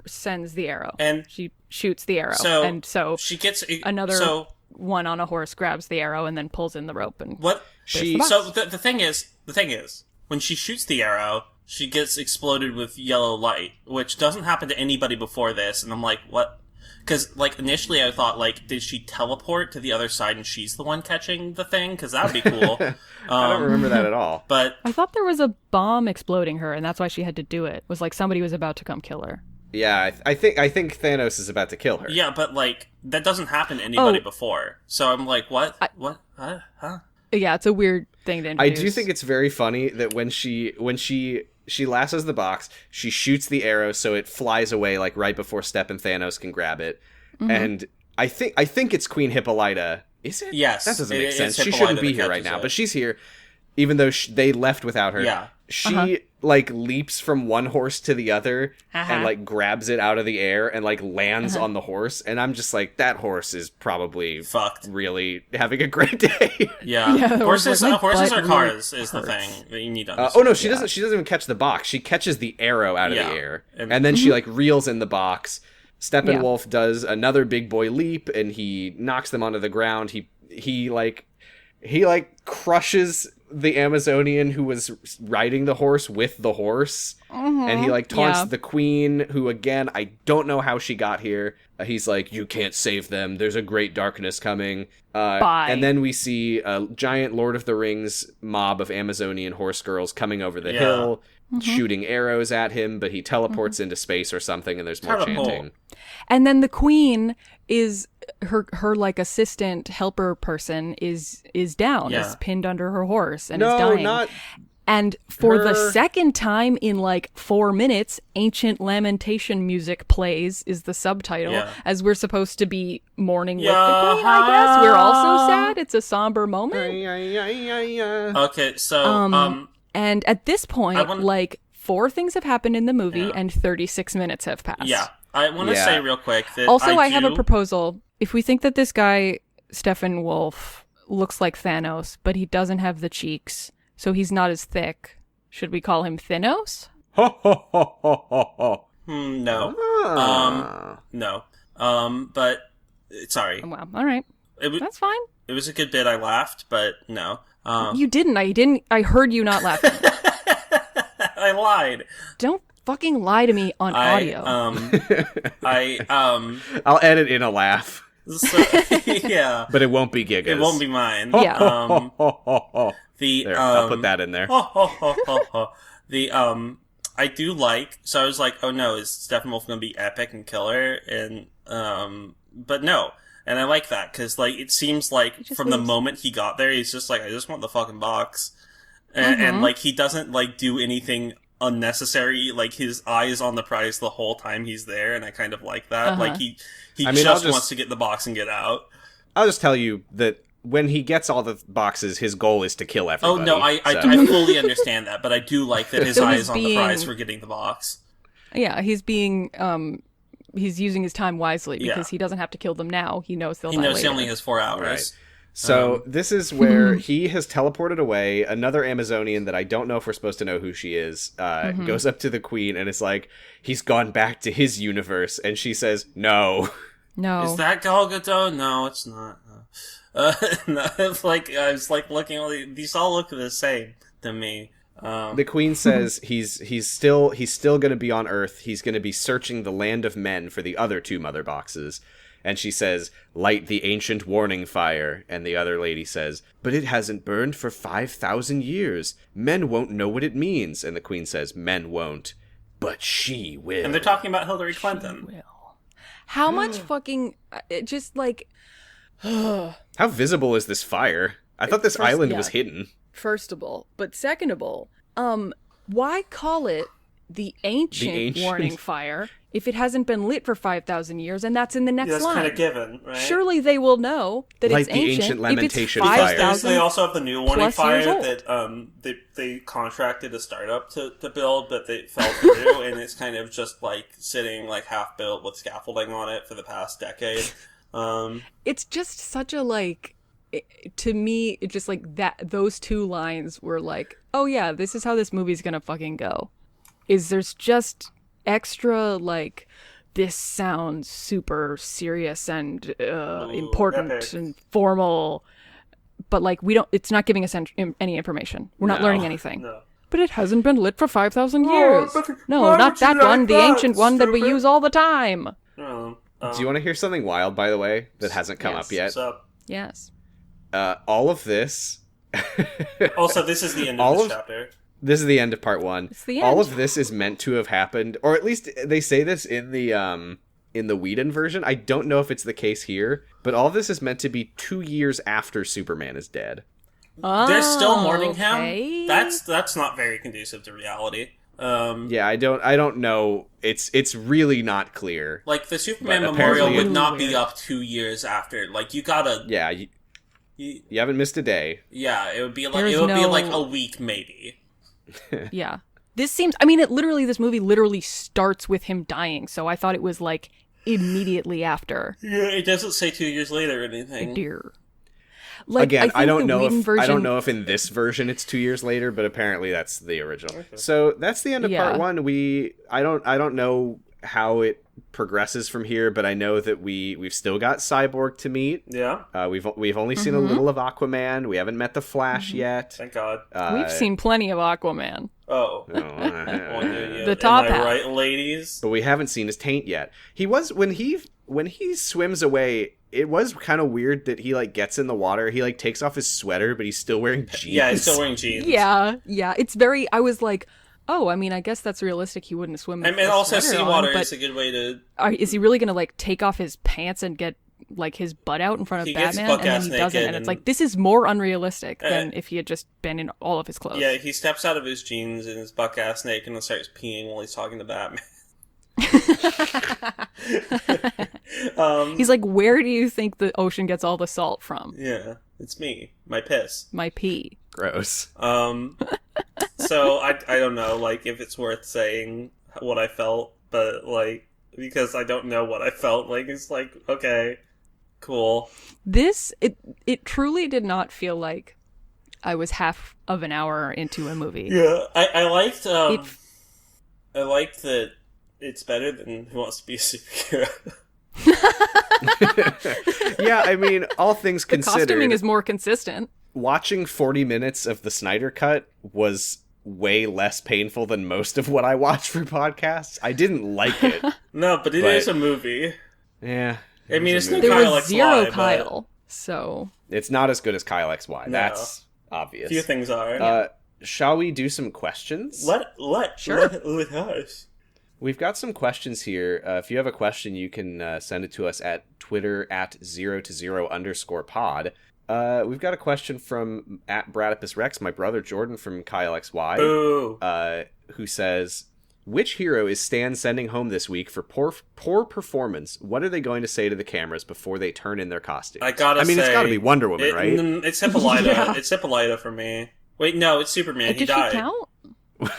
sends the arrow. And she shoots the arrow, so and so she gets another So one on a horse grabs the arrow and then pulls in the rope. And what There's the box. So the thing is when she shoots the arrow, she gets exploded with yellow light, which doesn't happen to anybody before this. And I'm like, what? Because like initially I thought like, did she teleport to the other side and she's the one catching the thing? Because that'd be cool. I don't remember that at all. But I thought there was a bomb exploding her, and that's why she had to do it. It was like somebody was about to come kill her. Yeah, I think Thanos is about to kill her. yeah, but like that doesn't happen to anybody before. So I'm like, what? What? Huh? Yeah, it's a weird thing to I introduce. do think it's very funny that when she lassos the box, she shoots the arrow so it flies away like right before Step and Thanos can grab it. And I think it's Queen Hippolyta. Is it? Yes, That doesn't it make is sense. She Hippolyta shouldn't be that here right catches now, it. but she's here. Even though they left without her. Yeah. She like leaps from one horse to the other and like grabs it out of the air and like lands on the horse, and I'm just like, that horse is probably Fucked. really having a great day. Yeah, Yeah, it was horses. like, my Horses butt are cars. really Is the hurts. thing that you need to understand. Oh no, she doesn't. She doesn't even catch the box. She catches the arrow out of Yeah. the air, And- and then she like reels in the box. Steppenwolf does another big boy leap, and he knocks them onto the ground. He crushes the Amazonian who was riding the horse with the horse, and he like taunts Yeah. the queen, who again I don't know how she got here. He's like, "You can't save them. There's a great darkness coming." Bye. And then we see a giant Lord of the Rings mob of Amazonian horse girls coming over the Yeah. hill, shooting arrows at him, but he teleports into space or something, and there's more Teleport. chanting. And then the queen is her like assistant helper person is down, Yeah. is pinned under her horse and is No, dying. not And for the her. second time in like 4 minutes, ancient lamentation music plays is the subtitle, Yeah. as we're supposed to be mourning with the queen, I guess. We're also sad. It's a somber moment. Okay, so And at this point, wanna- like 4 things have happened in the movie Yeah. and 36 minutes have passed. yeah, I want to Yeah. say real quick that Also, I have a do- proposal. If we think that this guy, Steppenwolf, looks like Thanos, but he doesn't have the cheeks, so he's not as thick, should we call him Thanos? no, no, but sorry, Wow. All right. That's fine. It was a good bit. I laughed, but no, You didn't. I heard you not laughing. I lied. Don't fucking lie to me on audio. I'll edit in a laugh, So, yeah, but it won't be Gigas. it won't be mine. Yeah. There, I'll put that in there. I do like, so I was like, oh no, is Steppenwolf gonna be epic and killer? And but no. And I like that, because like it seems like just from the leaves. moment he got there, he's just like, I just want the fucking box. And like he doesn't like do anything unnecessary. Like his eye is on the prize the whole time he's there, and I kind of like that. Like he I mean, I'll just just- wants to get the box and get out. I'll just tell you that when he gets all the boxes, his goal is to kill Oh everybody. no, I fully understand that, but I do like that his So eye he's is on the prize for getting the box. Yeah, he's being he's using his time wisely Yeah. because he doesn't have to kill them now. He knows they'll He die knows later. he only has 4 hours. Right. So this is where he has teleported away. Another Amazonian that I don't know if we're supposed to know who she is goes up to the queen and is like, he's gone back to his universe. And she says, no. No. Is that Gal Gadot? No, it's not. No, it's like, I was like looking, these all look the same to me. The queen says he's still going to be on Earth. He's going to be searching the land of men for the other 2 mother boxes. And she says, light the ancient warning fire. And the other lady says, but it hasn't burned for 5,000 years. Men won't know what it means. And the queen says, men won't, but she will. And they're talking about Hillary Clinton. Will. How much fucking, just like... How visible is this fire? I thought this island was hidden. First of all. But second of all, why call it the ancient warning fire if it hasn't been lit for 5,000 years and that's in the next line? That's kind of given, right? Surely they will know that Like it's the ancient if it's lamentation 5,000 They also have the new warning fire old. that they contracted a startup to build, but they fell through, and it's kind of just like sitting like half built with scaffolding on it for the past decade. It's just such a like... to me, it just like that. Those 2 lines were like, oh yeah, this is how this movie's gonna fucking go. There's just extra like, this sounds super serious and important epic. and formal, but like it's not giving us any information. We're not learning anything. No. But it hasn't been lit for 5,000 years. No, why not would you that like one, the that, ancient one that we stupid? use all the time. Do you want to hear something wild, by the way, that hasn't come up yet? What's up? Yes. All of this... Also, this is the end of this chapter. This is the end of part 1. It's the All end. of this is meant to have happened, or at least they say this in the Whedon version. I don't know if it's the case here, but all of this is meant to be 2 years after Superman is dead. They're still mourning okay. him. That's not very conducive to reality. Yeah, I don't know. It's really not clear. Like the Superman But memorial apparently would not be weird. up 2 years after. Like you gotta. Yeah, you haven't missed a day. Yeah, it would be like There's be no- like a week maybe. Yeah. This seems, I mean, this movie literally starts with him dying, so I thought it was like immediately after. Yeah, it doesn't say 2 years later or anything. Dear. Like, Again, I don't know if version, I don't know if in this version it's 2 years later, but apparently that's the original. Okay. So that's the end of part 1. I don't know how it progresses from here, but I know that we've still got Cyborg to meet. Yeah. We've only seen a little of Aquaman. We haven't met the Flash yet. Thank God. We've seen plenty of Aquaman. Oh. The top Am I half. right, ladies? But we haven't seen his taint yet. He was when he swims away. It was kind of weird that he like gets in the water. He like takes off his sweater, but he's still wearing jeans. Yeah, he's still wearing jeans. Yeah. It's very, I was like, oh, I mean, I guess that's realistic. He wouldn't swim. I with mean, a also sweater seawater on, but is a good way to. Is he really gonna like take off his pants and get like his butt out in front of He gets Batman, and then buck-ass he doesn't? naked And it's and- like, this is more unrealistic than if he had just been in all of his clothes. Yeah, he steps out of his jeans and his buck ass naked and starts peeing while he's talking to Batman. He's like, where do you think the ocean gets all the salt from? Yeah, it's me. My piss. My pee. Gross. So I don't know, like, if it's worth saying what I felt, but, like, because I don't know what I felt, like, it's like, okay, cool. It truly did not feel like I was half of an hour into a movie. Yeah, I liked, I liked that it's better than Who Wants to Be a Superhero. Yeah, I mean, all things The considered, costuming is more consistent. watching 40 minutes of the Snyder Cut was way less painful than most of what I watch for podcasts. I didn't like it. No, but it is a movie. Yeah. I mean, it's no There Kyle was XY, zero but Kyle, so It's not as good as Kyle XY. No. That's obvious. few things are. Shall we do some questions? Let us. We've got some questions here. If you have a question, you can send it to us at Twitter at 0to0_pod. We've got a question from at Bradipus Rex, my brother Jordan from Kyle XY, Boo. who says, which hero is Stan sending home this week for poor performance? What are they going to say to the cameras before they turn in their costumes? I gotta say, it's gotta be Wonder Woman, right? It's Hippolyta. Yeah. It's Hippolyta for me. Wait, no, it's Superman. He did she died. count?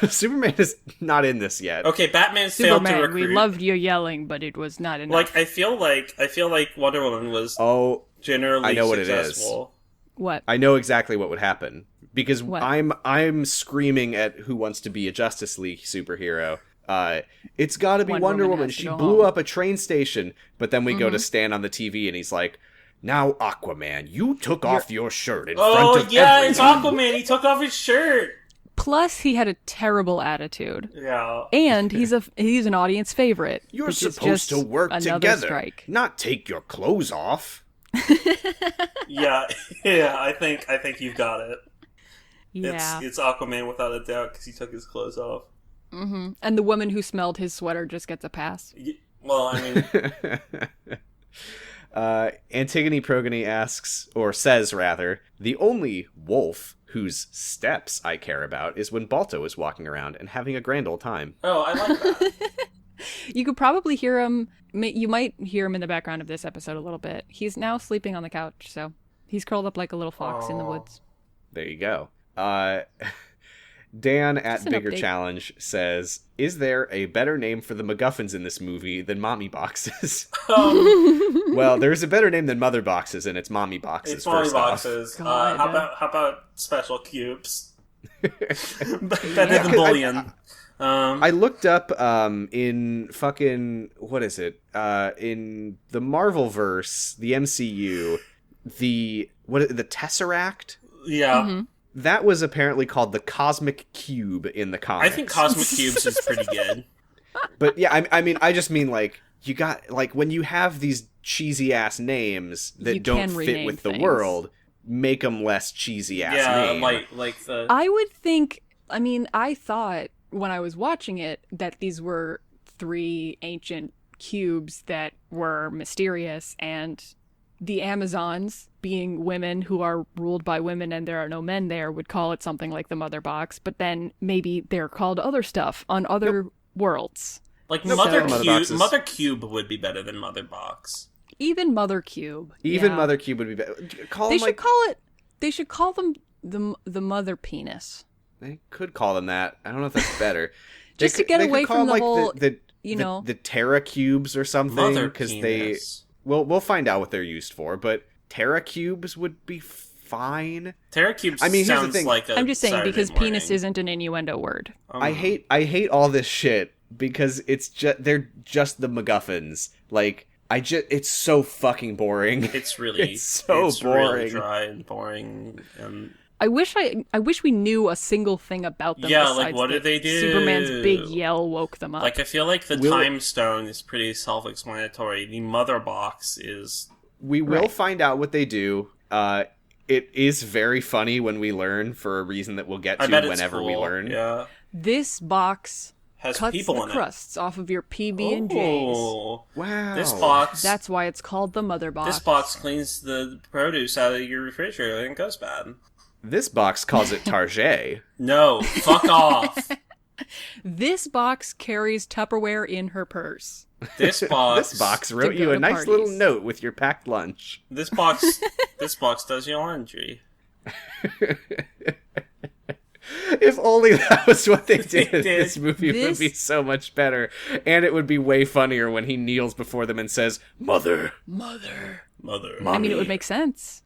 Superman is not in this yet. Okay, Batman failed to Superman, recruit. we loved you yelling, but it was not enough. Like I feel like Wonder Woman was Oh, generally I know what it is. successful. What? I know exactly what would happen because What? I'm screaming at Who Wants to Be a Justice League superhero. It's got to be Wonder Woman. has to She go blew home. up a train station, but then we go to Stan on the TV, and he's like, "Now, Aquaman, you took off your shirt in front Oh, of yeah, everyone." it's Aquaman. He took off his shirt. Plus, he had a terrible attitude. Yeah. And he's an audience favorite. You're which is supposed to just work another together, strike. not take your clothes off. Yeah, I think you've got it. Yeah. It's Aquaman without a doubt because he took his clothes off. And the woman who smelled his sweater just gets a pass. Well, I mean, Antigone Progony asks, or says rather, the only wolf whose steps I care about is when Balto is walking around and having a grand old time. oh, I like that. You could probably hear him. You might hear him in the background of this episode a little bit. He's now sleeping on the couch, so he's curled up like a little fox in the woods. There you go. Dan at Just an Bigger update. Challenge says, is there a better name for the MacGuffins in this movie than Mommy Boxes? Well, there's a better name than Mother Boxes, and it's Mommy Boxes. It's Mommy first off. Boxes. God. How about special cubes? Better than bullion. I looked up in fucking, what is it? In the Marvelverse, the MCU, the Tesseract? Yeah. That was apparently called the Cosmic Cube in the comics. I think Cosmic Cubes is pretty good. But yeah, I just mean like, you got, like, when you have these cheesy ass names that You don't can fit rename with the things. world, make them less cheesy ass Yeah, name. like the... I would think. I mean, I thought when I was watching it that these were 3 ancient cubes that were mysterious, and the Amazons, being women who are ruled by women and there are no men there, would call it something like the Mother Box. But then maybe they're called other stuff on other worlds. Like Nope. Mother Mother Cube. Boxes. Mother Cube would be better than Mother Box. Even Mother Cube. Even yeah. Mother Cube would be better. Call They them, should like, call it. They should call them the Mother Penis. they could call them that. I don't know if that's better. Just They to get could away call from them, the like, whole, the know. the Terra Cubes or something, Mother because Penis. we'll find out what they're used for. But Terra Cubes would be fine. Terra Cubes I mean, here's the sounds thing. like a I'm just saying Saturday because morning. penis isn't an innuendo word. I hate all this shit because they're just the MacGuffins. Like, it's so fucking boring. It's really It's so really boring. dry and boring. And I wish we knew a single thing about them. Yeah, like, besides what that did they do? Superman's big yell woke them up. like, I feel like the Will- time stone is pretty self-explanatory. The Mother Box is We will Right. find out what they do. It is very funny when we learn, for a reason that we'll get I to bet it's whenever cool. we learn. Yeah, This box has cuts people the in crusts off of your PB it. and J's. Oh, Wow. this box. That's why it's called the Mother Box. This box cleans the produce out of your refrigerator and it goes bad. This box calls it Target. No, fuck off. This box carries Tupperware in her purse. This box. This box wrote To you go a to nice parties. little note with your packed lunch. This box. This box does your laundry. If only that was what they did, did. this movie would be so much better. And it would be way funnier when he kneels before them and says, Mother. Mother. I mean, it would make sense.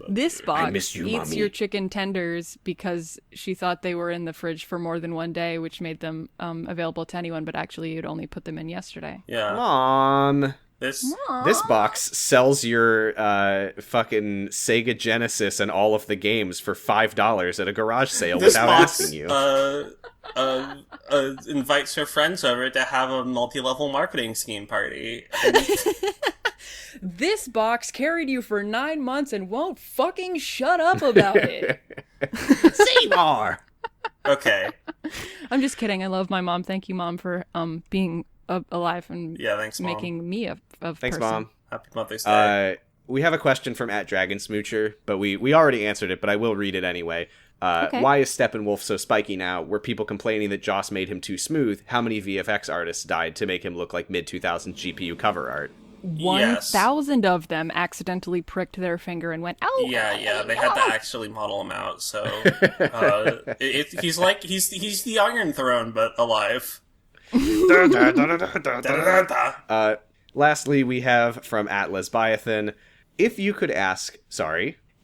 This box miss you, eats Mommy. your chicken tenders because she thought they were in the fridge for more than one day, which made them available to anyone, but actually you'd only put them in yesterday. Yeah. Mom. This. This box sells your fucking Sega Genesis and all of the games for $5 at a garage sale This without box. asking you. Invites her friends over to have a multi-level marketing scheme party. This box carried you for 9 months and won't fucking shut up about it. Seymour! Okay. I'm just kidding. I love my mom. Thank you, Mom, for being alive and Yeah. Thanks, Mom. making me a Thanks, person. Mom. Happy Mother's Day. We have a question from @DragonSmoocher, but we already answered it, but I will read it anyway. Okay. Why is Steppenwolf so spiky now? Were people complaining that Joss made him too smooth? How many VFX artists died to make him look like mid-2000s GPU cover art? 1,000 of them accidentally pricked their finger and went, "Oh, Yeah, they had to actually model him out. So he's the Iron Throne, but alive. Lastly, we have from @Lesbiathan, if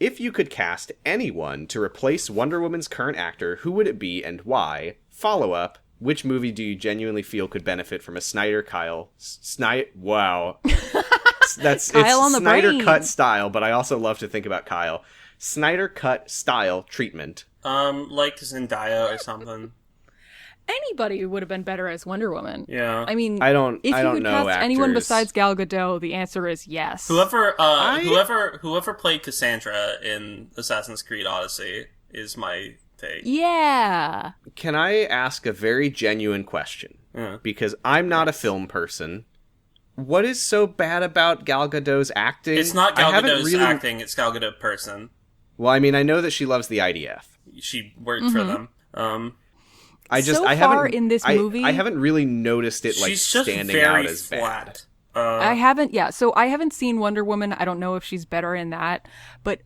If you could cast anyone to replace Wonder Woman's current actor, who would it be and why? Follow-up, which movie do you genuinely feel could benefit from a Snyder Wow. It's on the Snyder brain. Cut style, but I also love to think about Kyle. Snyder Cut style treatment. Like Zendaya or something. Anybody would have been better as Wonder Woman. Yeah. I mean, I don't if you could know cast anyone actors. besides Gal Gadot, the answer is yes. Whoever played Cassandra in Assassin's Creed Odyssey is my take. Yeah. Can I ask a very genuine question? Yeah. Because I'm not a film person. What is so bad about Gal Gadot's acting? It's not I Gal haven't Gadot's really... acting, it's Gal Gadot person. Well, I mean, I know that she loves the IDF. She worked for them. I So I far haven't in this movie- I haven't really noticed it like She's just standing very out as flat. I haven't seen Wonder Woman. I don't know if she's better in that. But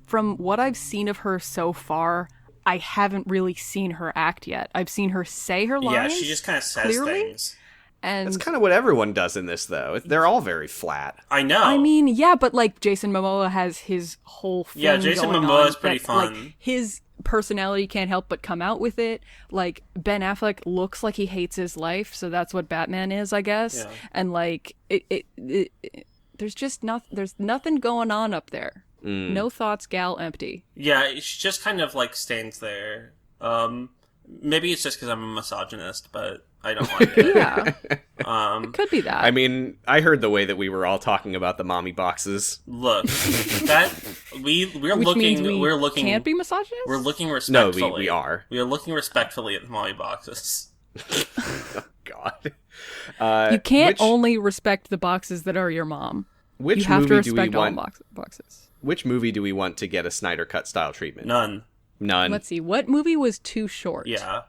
from what I've seen of her so far, I haven't really seen her act yet. I've seen her say her lines. Yeah, she just kind of says clearly, things. And That's kind of what everyone does in this, though. They're all very flat. I know. I mean, yeah, but like Jason Momoa has his whole thing. Yeah, Jason going Momoa on is pretty that, fun. Like, his personality can't help but come out with it. Like Ben Affleck looks like he hates his life, so that's what Batman is, I guess. Yeah. And like there's just there's nothing going on up there. No thoughts, gal, empty. Yeah, she just kind of like stands there. Maybe it's just because I'm a misogynist, but I don't like it. Yeah, it could be that. I mean, I heard the way that we were all talking about the mommy boxes. Look, that we're Which looking. means We're looking. Can't be misogynist. We're looking No, respectfully. we are. We are looking respectfully at the mommy boxes. God. You can't which, only respect the boxes that are your mom. Which You have to movie do we respect all want? boxes. Which movie do we want to get a Snyder Cut style treatment? None. None. Let's see. What movie was too short? Yeah.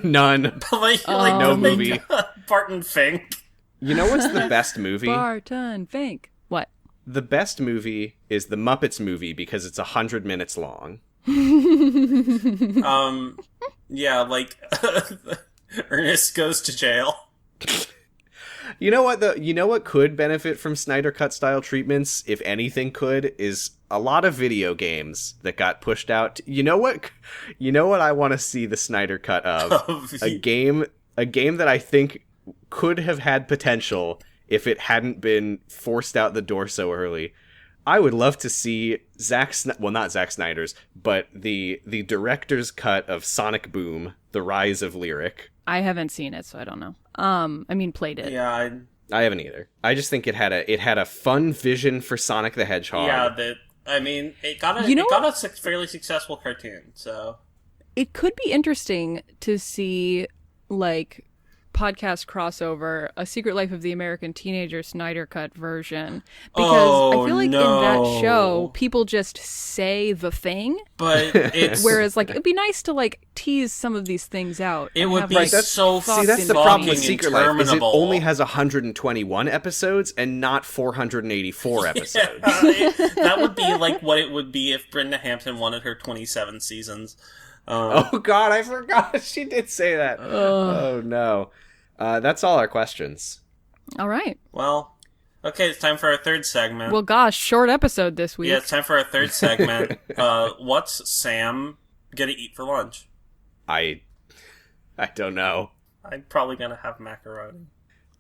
None. like No movie. Barton Fink. You know what's the best movie? Barton Fink. What? The best movie is the Muppets movie because it's 100 minutes long. Yeah, like Ernest goes to jail. You know what could benefit from Snyder Cut style treatments, if anything could, is a lot of video games that got pushed out. You know what I want to see the Snyder Cut of? A game that I think could have had potential if it hadn't been forced out the door so early. I would love to see not Zack Snyder's, but the director's cut of Sonic Boom: The Rise of Lyric. I haven't seen it, so I don't know. Played it. Yeah, I haven't either. I just think it had a fun vision for Sonic the Hedgehog. it got a fairly successful cartoon, so It could be interesting to see, like, podcast crossover, A Secret Life of the American Teenager Snyder Cut version. Because I feel like in that show, people just say the thing. but it's Whereas, like, it'd be nice to, like, tease some of these things out. it and would have, be like, so See, that's the fucking problem with Secret Life, is it interminable. only has 121 episodes and not 484 episodes. That would be like what it would be if Brenda Hampton wanted her 27 seasons. Oh god, I forgot she did say that. Oh no. That's all our questions. All right. Well, okay, it's time for our third segment. Well, gosh, short episode this week. Yeah, it's time for our third segment. What's Sam gonna eat for lunch? I don't know. I'm probably gonna have macaroni.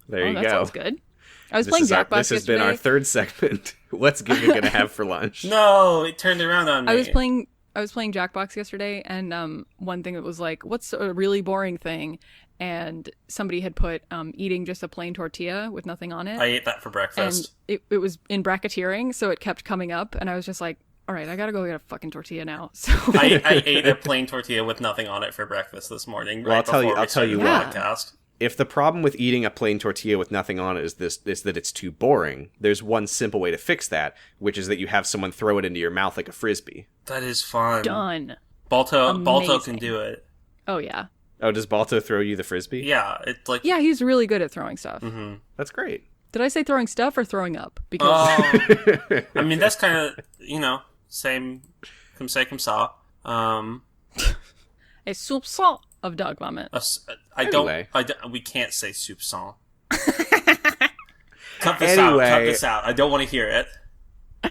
There you that go. sounds good. I was playing Jackbox This has been our yesterday. third segment. What's Giga gonna have for lunch? No, it turned around on me. I was playing Jackbox yesterday, and one thing that was like, what's a really boring thing? And somebody had put eating just a plain tortilla with nothing on it. I ate that for and breakfast. it was in bracketeering, so it kept coming up, and I was just like, all right, I gotta go get a fucking tortilla now. So I ate a plain tortilla with nothing on it for breakfast this morning. Well, Right I'll tell you before we started the what. podcast. If the problem with eating a plain tortilla with nothing on it is that it's too boring, there's one simple way to fix that, which is that you have someone throw it into your mouth like a frisbee. That is fun. done. Balto Amazing. can do it. Oh yeah, Oh, does Balto throw you the frisbee? Yeah, it's like yeah, he's really good at throwing stuff. Mm-hmm. That's great. Did I say throwing stuff or throwing up? Because I mean, that's kind of, same, comme say, comme ça. a soupçon of dog vomit. Anyway. We can't say soupçon. Cut this out. I don't want to hear it.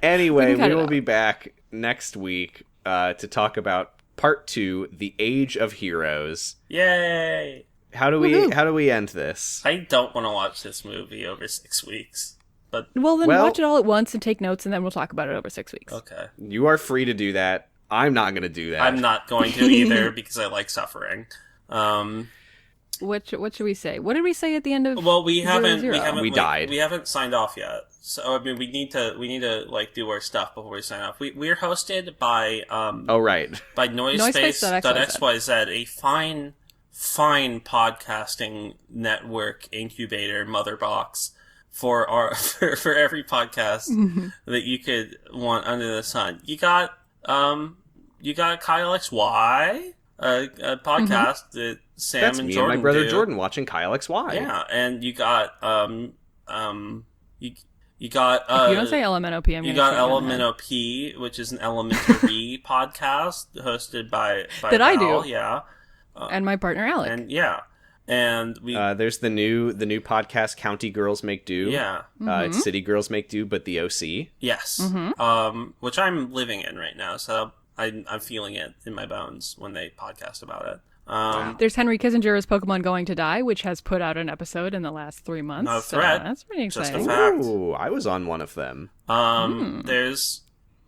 Anyway, We can cut we it will out. be back next week to talk about part 2, The Age of Heroes. Yay! How do we end this? I don't want to watch this movie over 6 weeks. But Well, then watch it all at once and take notes, and then we'll talk about it over 6 weeks. okay. You are free to do that. I'm not going to do that. I'm not going to either because I like suffering. What should we say? What did we say at the end of? Well, we Zero haven't. Zero? We died. We haven't signed off yet. So I mean, we need to like do our stuff before we sign off. We're hosted by Oh, right. by Noisepace.xyz, Noisepace.xyz, a fine podcasting network incubator mother box for for every podcast that you could want under the sun. You got Kyle XY, a podcast that Sam That's and me Jordan and my brother do. Jordan watching Kyle XY. Yeah, and you got you got If you don't say LMNOP, I'm you gonna got shoot you in the head. LMNOP, which is an elementary podcast hosted by That I Val, do. yeah, And my partner Alec. and we There's the new podcast County Girls Make Do. yeah. It's City Girls Make Do, but the OC. Yes. Which I'm living in right now, so I'm feeling it in my bones when they podcast about it. There's Henry Kissinger's Pokemon Going to Die, which has put out an episode in the last 3 months. Not a threat. So that's pretty Just a exciting. fact. Ooh, I was on one of them. There's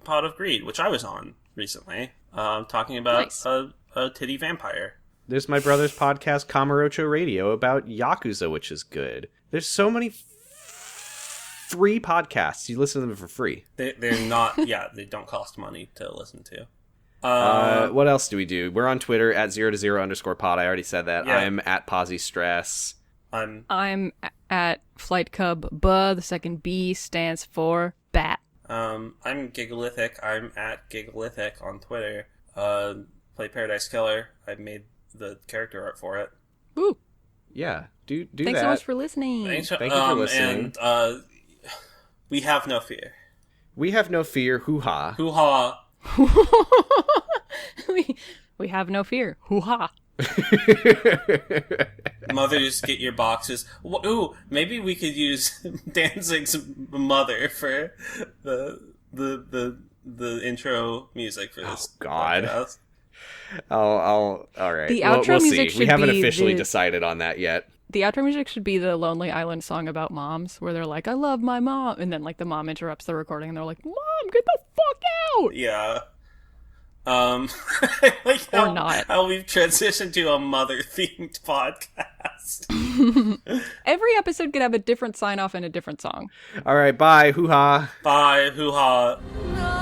Pot of Greed, which I was on recently, talking about Nice. a titty vampire. There's my brother's podcast, Kamurocho Radio, about Yakuza, which is good. There's so many free podcasts. You listen to them for free. They're not, yeah, they don't cost money to listen to. What else do we do? We're on Twitter at 0to0_pod. I already said that. Yeah. I'm at Posy Stress. I'm at Flight Cub Buh. The second B stands for bat. I'm Gigalithic. I'm at Gigalithic on Twitter. Play Paradise Killer. I made the character art for it. Woo! Yeah, do Thanks that. so much for listening. Thanks, Thank you for listening. And we have no fear. We have no fear. Hoo-ha. Hoo-ha. we have no fear. Hoo-ha. Mothers, get your boxes. Ooh, maybe we could use Danzig's mother for the intro music for this. Oh, God. podcast. All right. The We'll outro music see. We should haven't be officially the- decided on that yet. The outro music should be the Lonely Island song about moms, where they're like, I love my mom. And then, like, the mom interrupts the recording and they're like, Mom, get the fuck out! Yeah. I like Or not. how we've transitioned to a mother-themed podcast. Every episode could have a different sign off and a different song. All right. Bye. Hoo-ha. Bye, hoo-ha. No.